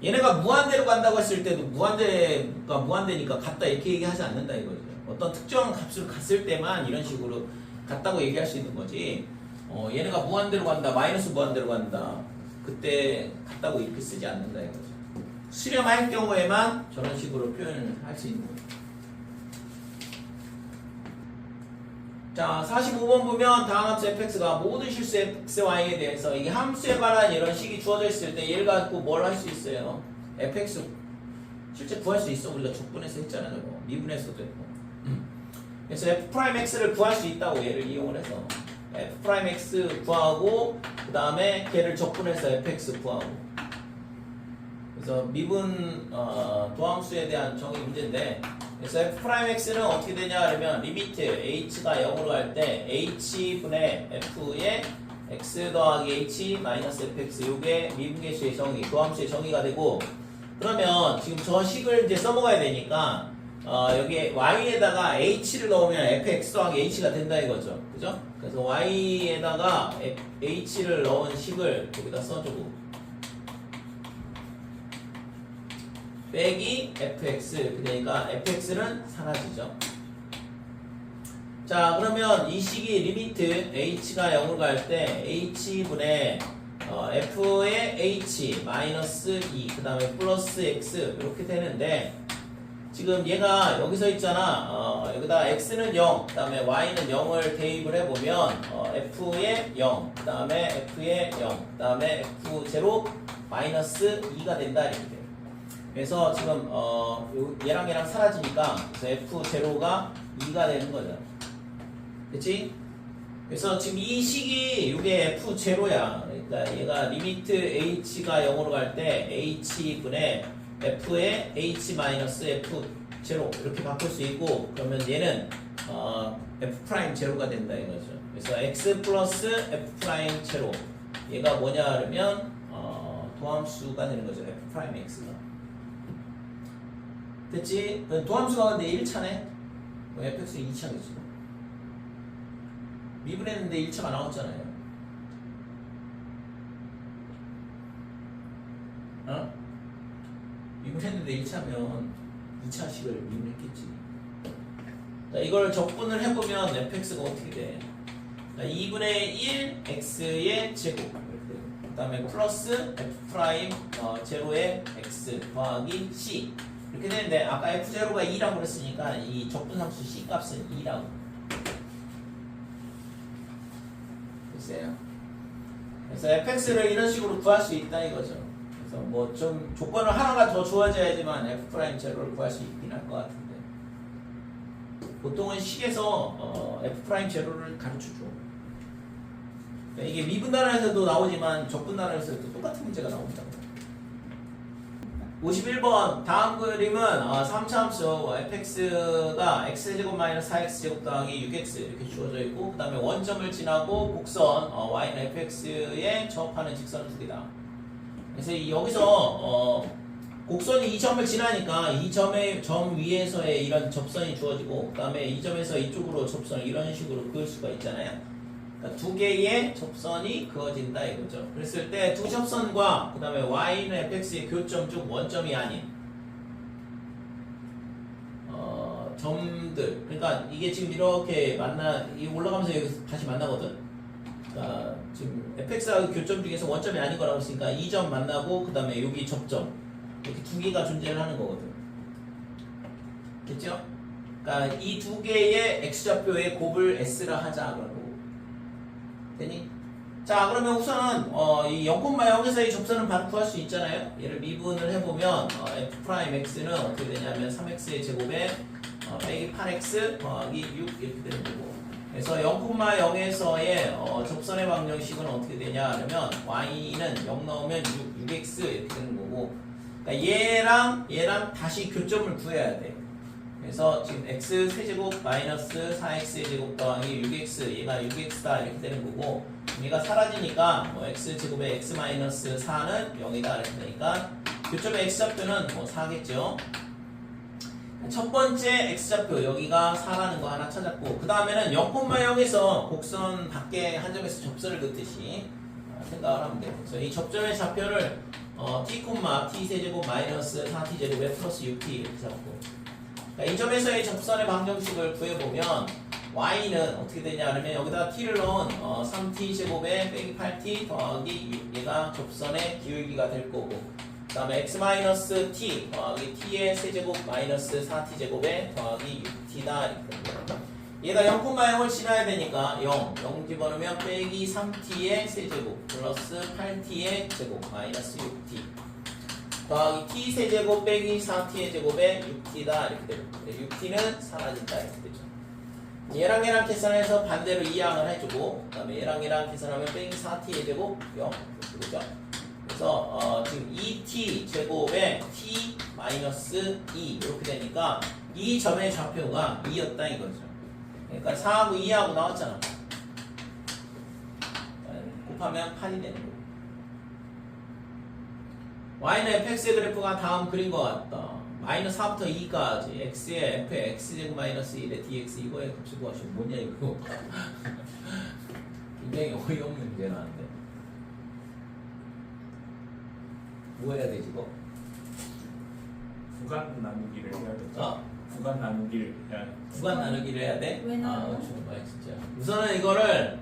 얘네가 무한대로 간다고 했을 때도 무한대가 무한대니까 같다 이렇게 얘기하지 않는다 이거죠. 어떤 특정한 값으로 갔을 때만 이런 식으로 같다고 얘기할 수 있는 거지. 얘네가 무한대로 간다, 마이너스 무한대로 간다. 그때 같다고 이렇게 쓰지 않는다 이거죠. 수렴할 경우에만 저런 식으로 표현을 할 수 있는 거예요. 자, 45번 보면 다음 함수 fx가 모든 실수 x, y에 대해서 이게 함수에 관한 이런 식이 주어져 있을 때 얘를 갖고 뭘 할 수 있어요? fx 실제 구할 수 있어. 우리가 적분해서 했잖아요. 미분해서도 했고. 그래서 f'x를 구할 수 있다고 얘를 이용을 해서 f'x 구하고 그 다음에 걔를 적분해서 fx 구하고. 그래서 미분 도함수에 대한 정의 문제인데, 그래서 f'x는 어떻게 되냐 그러면 리미트 h가 0으로 갈 때 h분의 f의 x 더하기 h 마이너스 fx 요게 미분계수의 정의, 도함수의 정의가 되고, 그러면 지금 저 식을 이제 써먹어야 되니까 여기에 y에다가 h를 넣으면 fx 더하기 h가 된다 이거죠. 그죠? 그래서 y에다가 h를 넣은 식을 여기다 써주고 빼기 fx, 그러니까 fx는 사라지죠. 자, 그러면 이 식이 리미트 h가 0으로 갈 때 h분의 f의 h 마이너스 2, 그 다음에 플러스 x 이렇게 되는데, 지금 얘가 여기서 있잖아. 여기다 x는 0, 그 다음에 y는 0을 대입을 해보면 f의 0, 그 다음에 f의 0, 그 다음에 f0 마이너스 2가 된다 이렇게 돼요. 그래서 지금 얘랑 사라지니까 그래서 f0가 2가 되는 거죠. 됐지? 그래서 지금 이 식이 이게 f0야. 그러니까 얘가 리미트 h가 0으로 갈 때 h분의 f의 h-f0 이렇게 바꿀 수 있고, 그러면 얘는 f'0가 된다 이거죠. 그래서 x 플러스 f'0 얘가 뭐냐 그러면 도함수가 되는 거죠. f'x가. 됐지? 도함수가 근데 1차네? fx 2차겠지. 미분했는데 1차가 나왔잖아요. 어? 미분했는데 1차면 2차식을 미분했겠지. 자, 이걸 적분을 해보면 fx가 어떻게 돼? 자, 2분의 1 x의 제곱, 그 다음에 플러스 f' 제로의 x 더하기 c 이렇게 되는데, 아까 f0가 2라고 그랬으니까 이 적분함수 c 값은 2라고 됐어요. 그래서 fx를 이런 식으로 구할 수 있다 이거죠. 그래서 뭐 좀 조건을 하나가 더 주어져야지만 f'0를 구할 수 있긴 할 것 같은데, 보통은 식에서 f'0를 가르쳐줘. 이게 미분 단원에서도 나오지만 적분 단원에서도 똑같은 문제가 나옵니다. 51번 다음 그림은 3차 함수 fx가 x제곱 마이너스 4x제곱 더하기 6x 이렇게 주어져 있고, 그 다음에 원점을 지나고 곡선 y는 fx에 접하는 직선은 두 개다. 그래서 여기서 곡선이 이 점을 지나니까 이 점의 점 위에서의 이런 접선이 주어지고, 그 다음에 이 점에서 이쪽으로 접선을 이런 식으로 그을 수가 있잖아요. 그러니까 두 개의 접선이 그어진다 이거죠. 그랬을 때 두 접선과 그 다음에 y는 fx의 교점 쪽 원점이 아닌 점들, 그러니까 이게 지금 이렇게 이 올라가면서 여기 다시 만나거든. 그러니까 지금 fx하고 교점 중에서 원점이 아닌 거라고 했으니까 이 점 만나고 그 다음에 여기 접점 이렇게 두 개가 존재를 하는 거거든. 됐죠? 그러니까 이 두 개의 x좌표의 곱을 s라 하자 그러고. 되니? 자, 그러면 우선은 이 0,0에서의 접선은 바로 구할 수 있잖아요. 얘를 미분을 해보면 f'x는 어떻게 되냐면 3x의 제곱에 빼기 8x 더하기 6 이렇게 되는 거고, 그래서 0,0에서의 접선의 방정식은 어떻게 되냐 하면 y는 0 넣으면 6x 이렇게 되는 거고, 그러니까 얘랑 다시 교점을 구해야 돼. 그래서 지금 x 세제곱 마이너스 4x의 제곱 더하기 6x, 얘가 6x다 이렇게 되는 거고, 얘가 사라지니까 뭐 x 제곱에 x 마이너스 4는 0이다 이렇게 되니까 교점의 x좌표는 뭐 4겠죠. 첫 번째 x좌표 여기가 4라는 거 하나 찾았고, 그 다음에는 0,0에서 곡선 밖에 한 점에서 접선을 긋듯이 생각을 하면 돼요. 그래서 이 접점의 좌표를 t, t세제곱 마이너스 4t제곱에 플러스 6t 이렇게 잡고, 이 점에서의 접선의 방정식을 구해보면 y는 어떻게 되냐 하면 여기다 t를 넣은 3t 제곱에 빼기 8t 더하기 6, 얘가 접선의 기울기가 될 거고, 그 다음에 x-t 더하기 t의 세제곱 마이너스 4t 제곱에 더하기 6t다 이렇게 됩니다. 얘가 0,0을 지나야 되니까 0 집어넣으면 빼기 3t의 세제곱 플러스 8t의 제곱 마이너스 6t 더하기 t 세제곱 빼기 4t의 제곱에 6t다 이렇게 됩니다. 6t는 사라진다 이렇게 되죠. 얘랑 계산해서 반대로 이항을 해주고 그 다음에 얘랑 계산하면 빼기 4t의 제곱 0 이렇게 되죠. 그래서 지금 2t 제곱에 t 마이너스 2 이렇게 되니까 이 점의 좌표가 2였다 이거죠. 그러니까 4하고 2하고 나왔잖아. 곱하면 8이 되는 거고. y는 fx의 그래프가 다음 그린 것 같다. 마이너스 4부터 2까지 x의 f의 x제곱 마이너스 1의 dx 이거에 값을 구하시고 뭐냐 이거. 굉장히 어이없는 문제 나왔는데. 뭐 해야 되지 이거? 구간 나누기를 해야겠죠. 구간 나누기를 해야. 구간 나누기를 해야 돼? 왜 나눠? 정말 진짜. 우선은 이거를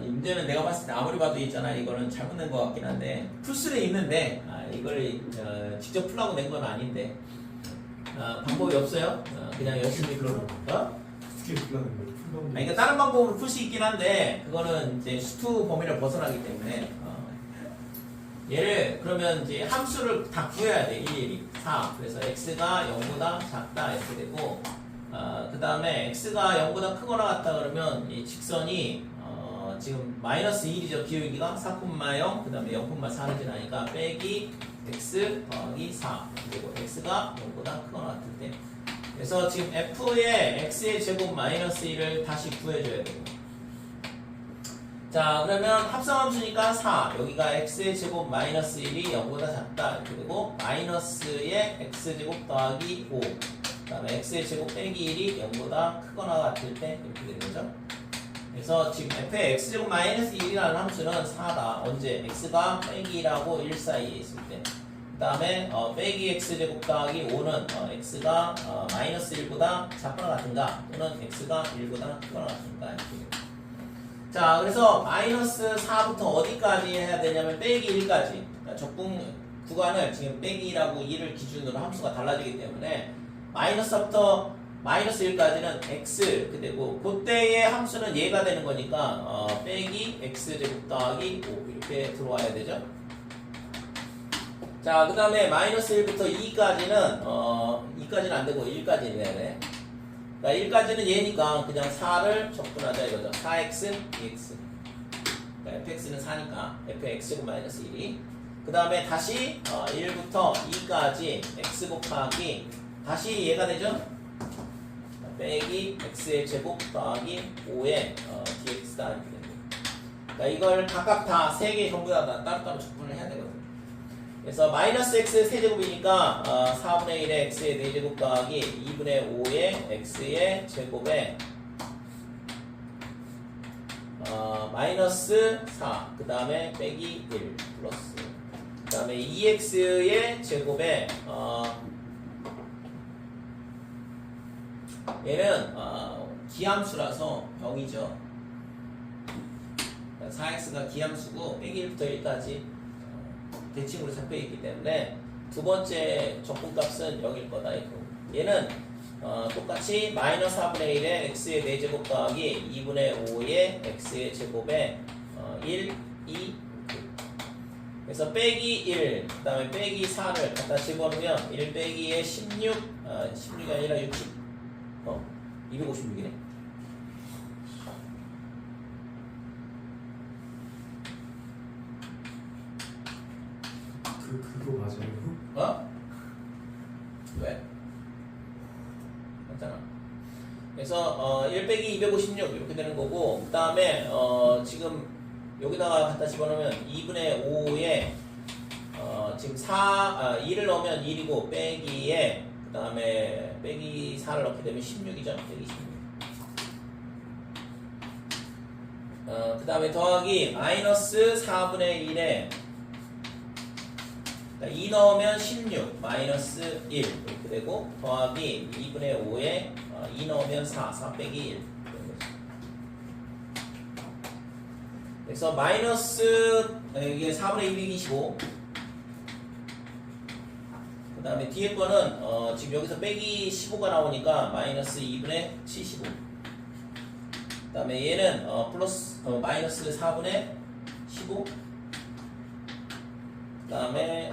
이 문제는 내가 봤을 때 아무리 봐도 있잖아. 이거는 잘못 낸 것 같긴 한데 풀 수는 있는데 이걸 직접 풀라고 낸 건 아닌데 방법이 없어요. 그냥 열심히 풀어. 어떻게 풀라는 거예요? 그러니까 다른 방법으로 풀 수 있긴 한데 그거는 이제 수투 범위를 벗어나기 때문에 얘를 그러면 이제 함수를 다 구해야 돼. 1, 4. 그래서 x가 0보다 작다 이렇게 되고 그 다음에 x가 0보다 크거나 같다 그러면 이 직선이 지금 마이너스 1이죠. 기울기가 4,0 그 다음에 0,4를 지나니까 빼기 x 더하기 4 그리고 x가 0보다 크거나 같을 때 그래서 지금 f의 x의 제곱 마이너스 1을 다시 구해줘야 되고 자 그러면 합성함수니까 4 여기가 x의 제곱 마이너스 1이 0보다 작다 이렇게 되고 마이너스의 x제곱 더하기 5 그 다음에 x의 제곱 빼기 1이 0보다 크거나 같을 때 이렇게 되는 거죠. 그래서 지금 f의 x제곱 마이너스 1이라는 함수는 4다. 언제? x가 빼기 1하고 1 사이에 있을 때. 그 다음에 빼기 x제곱 더하기 5는 x가 마이너스 1보다 작거나 같은가 또는 x가 1보다 크거나 같은가 이렇게 됩니다. 자 그래서 마이너스 4부터 어디까지 해야 되냐면 빼기 1까지 그러니까 적분 구간을 지금 빼기 1하고 2를 기준으로 함수가 달라지기 때문에 마이너스 4부터 마이너스 1까지는 x 그리고 그때의 함수는 얘가 되는 거니까 빼기 x제곱 더하기 5 이렇게 들어와야 되죠. 자 그 다음에 마이너스 1부터 2까지는 2까지는 안되고 1까지 해야 돼. 그러니까 1까지는 얘니까 그냥 4를 적분하자 이거죠. 4x dx 그러니까 fx는 4니까 fx제곱 마이너스 1이 그 다음에 다시 1부터 2까지 x 곱하기 다시 얘가 되죠. 빼기 x의 제곱 더하기 5의 dx다 이렇게 됩니다. 그러니까 이걸 각각 다 3개 전부 다 따로따로 적분을 해야 되거든요. 그래서 마이너스 x 세제곱이니까 4분의 1의 x의 4제곱 더하기 2분의 5의 x의 제곱에 마이너스 4, 그 다음에 빼기 1 플러스 그 다음에 2x의 제곱에 얘는 기함수라서 0이죠. 4x가 기함수고 빼기 1부터 1까지 대칭으로 잡혀있기 때문에 두 번째 적분값은 0일 거다. 얘는 똑같이 마이너스 4분의 1의 x의 4제곱 더하기 2분의 5의 x의 제곱에 1, 2 그래서 빼기 1, 그 다음에 빼기 4를 갖다 집어넣으면 1 빼기에 16, 16이 아니라 60 256이네. 그거 맞아요? 왜? 맞잖아. 그래서 1 빼기 256 이렇게 되는 거고 그 다음에 지금 여기다가 갖다 집어넣으면 2분의 5에 지금 2를 넣으면 1이고 빼기에 그 다음에 빼기 4를 넣게 되면 16이죠. 빼기 16. 그 다음에 더하기 마이너스 4분의 1에 2 넣으면 16 마이너스 1 이렇게 되고 더하기 2분의 5에 2 넣으면 4 빼기 1 그래서 마이너스 이게 4분의 225 그 다음에 뒤에 거는 지금 여기서 빼기 15가 나오니까 마이너스 2분의 75. 그 다음에 얘는 플러스 마이너스 4분의 15. 그 다음에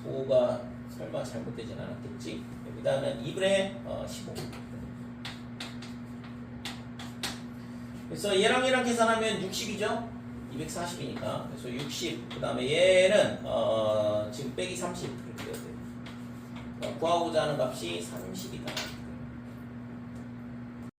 부호가 설마 잘못되진 않았겠지? 여기다는 2분의 15. 그래서 얘랑 계산하면 60이죠? 240이니까. 그래서 60. 그 다음에 얘는 지금 빼기 30. 이렇게 돼야 돼요. 구하고자 하는 값이 30이다.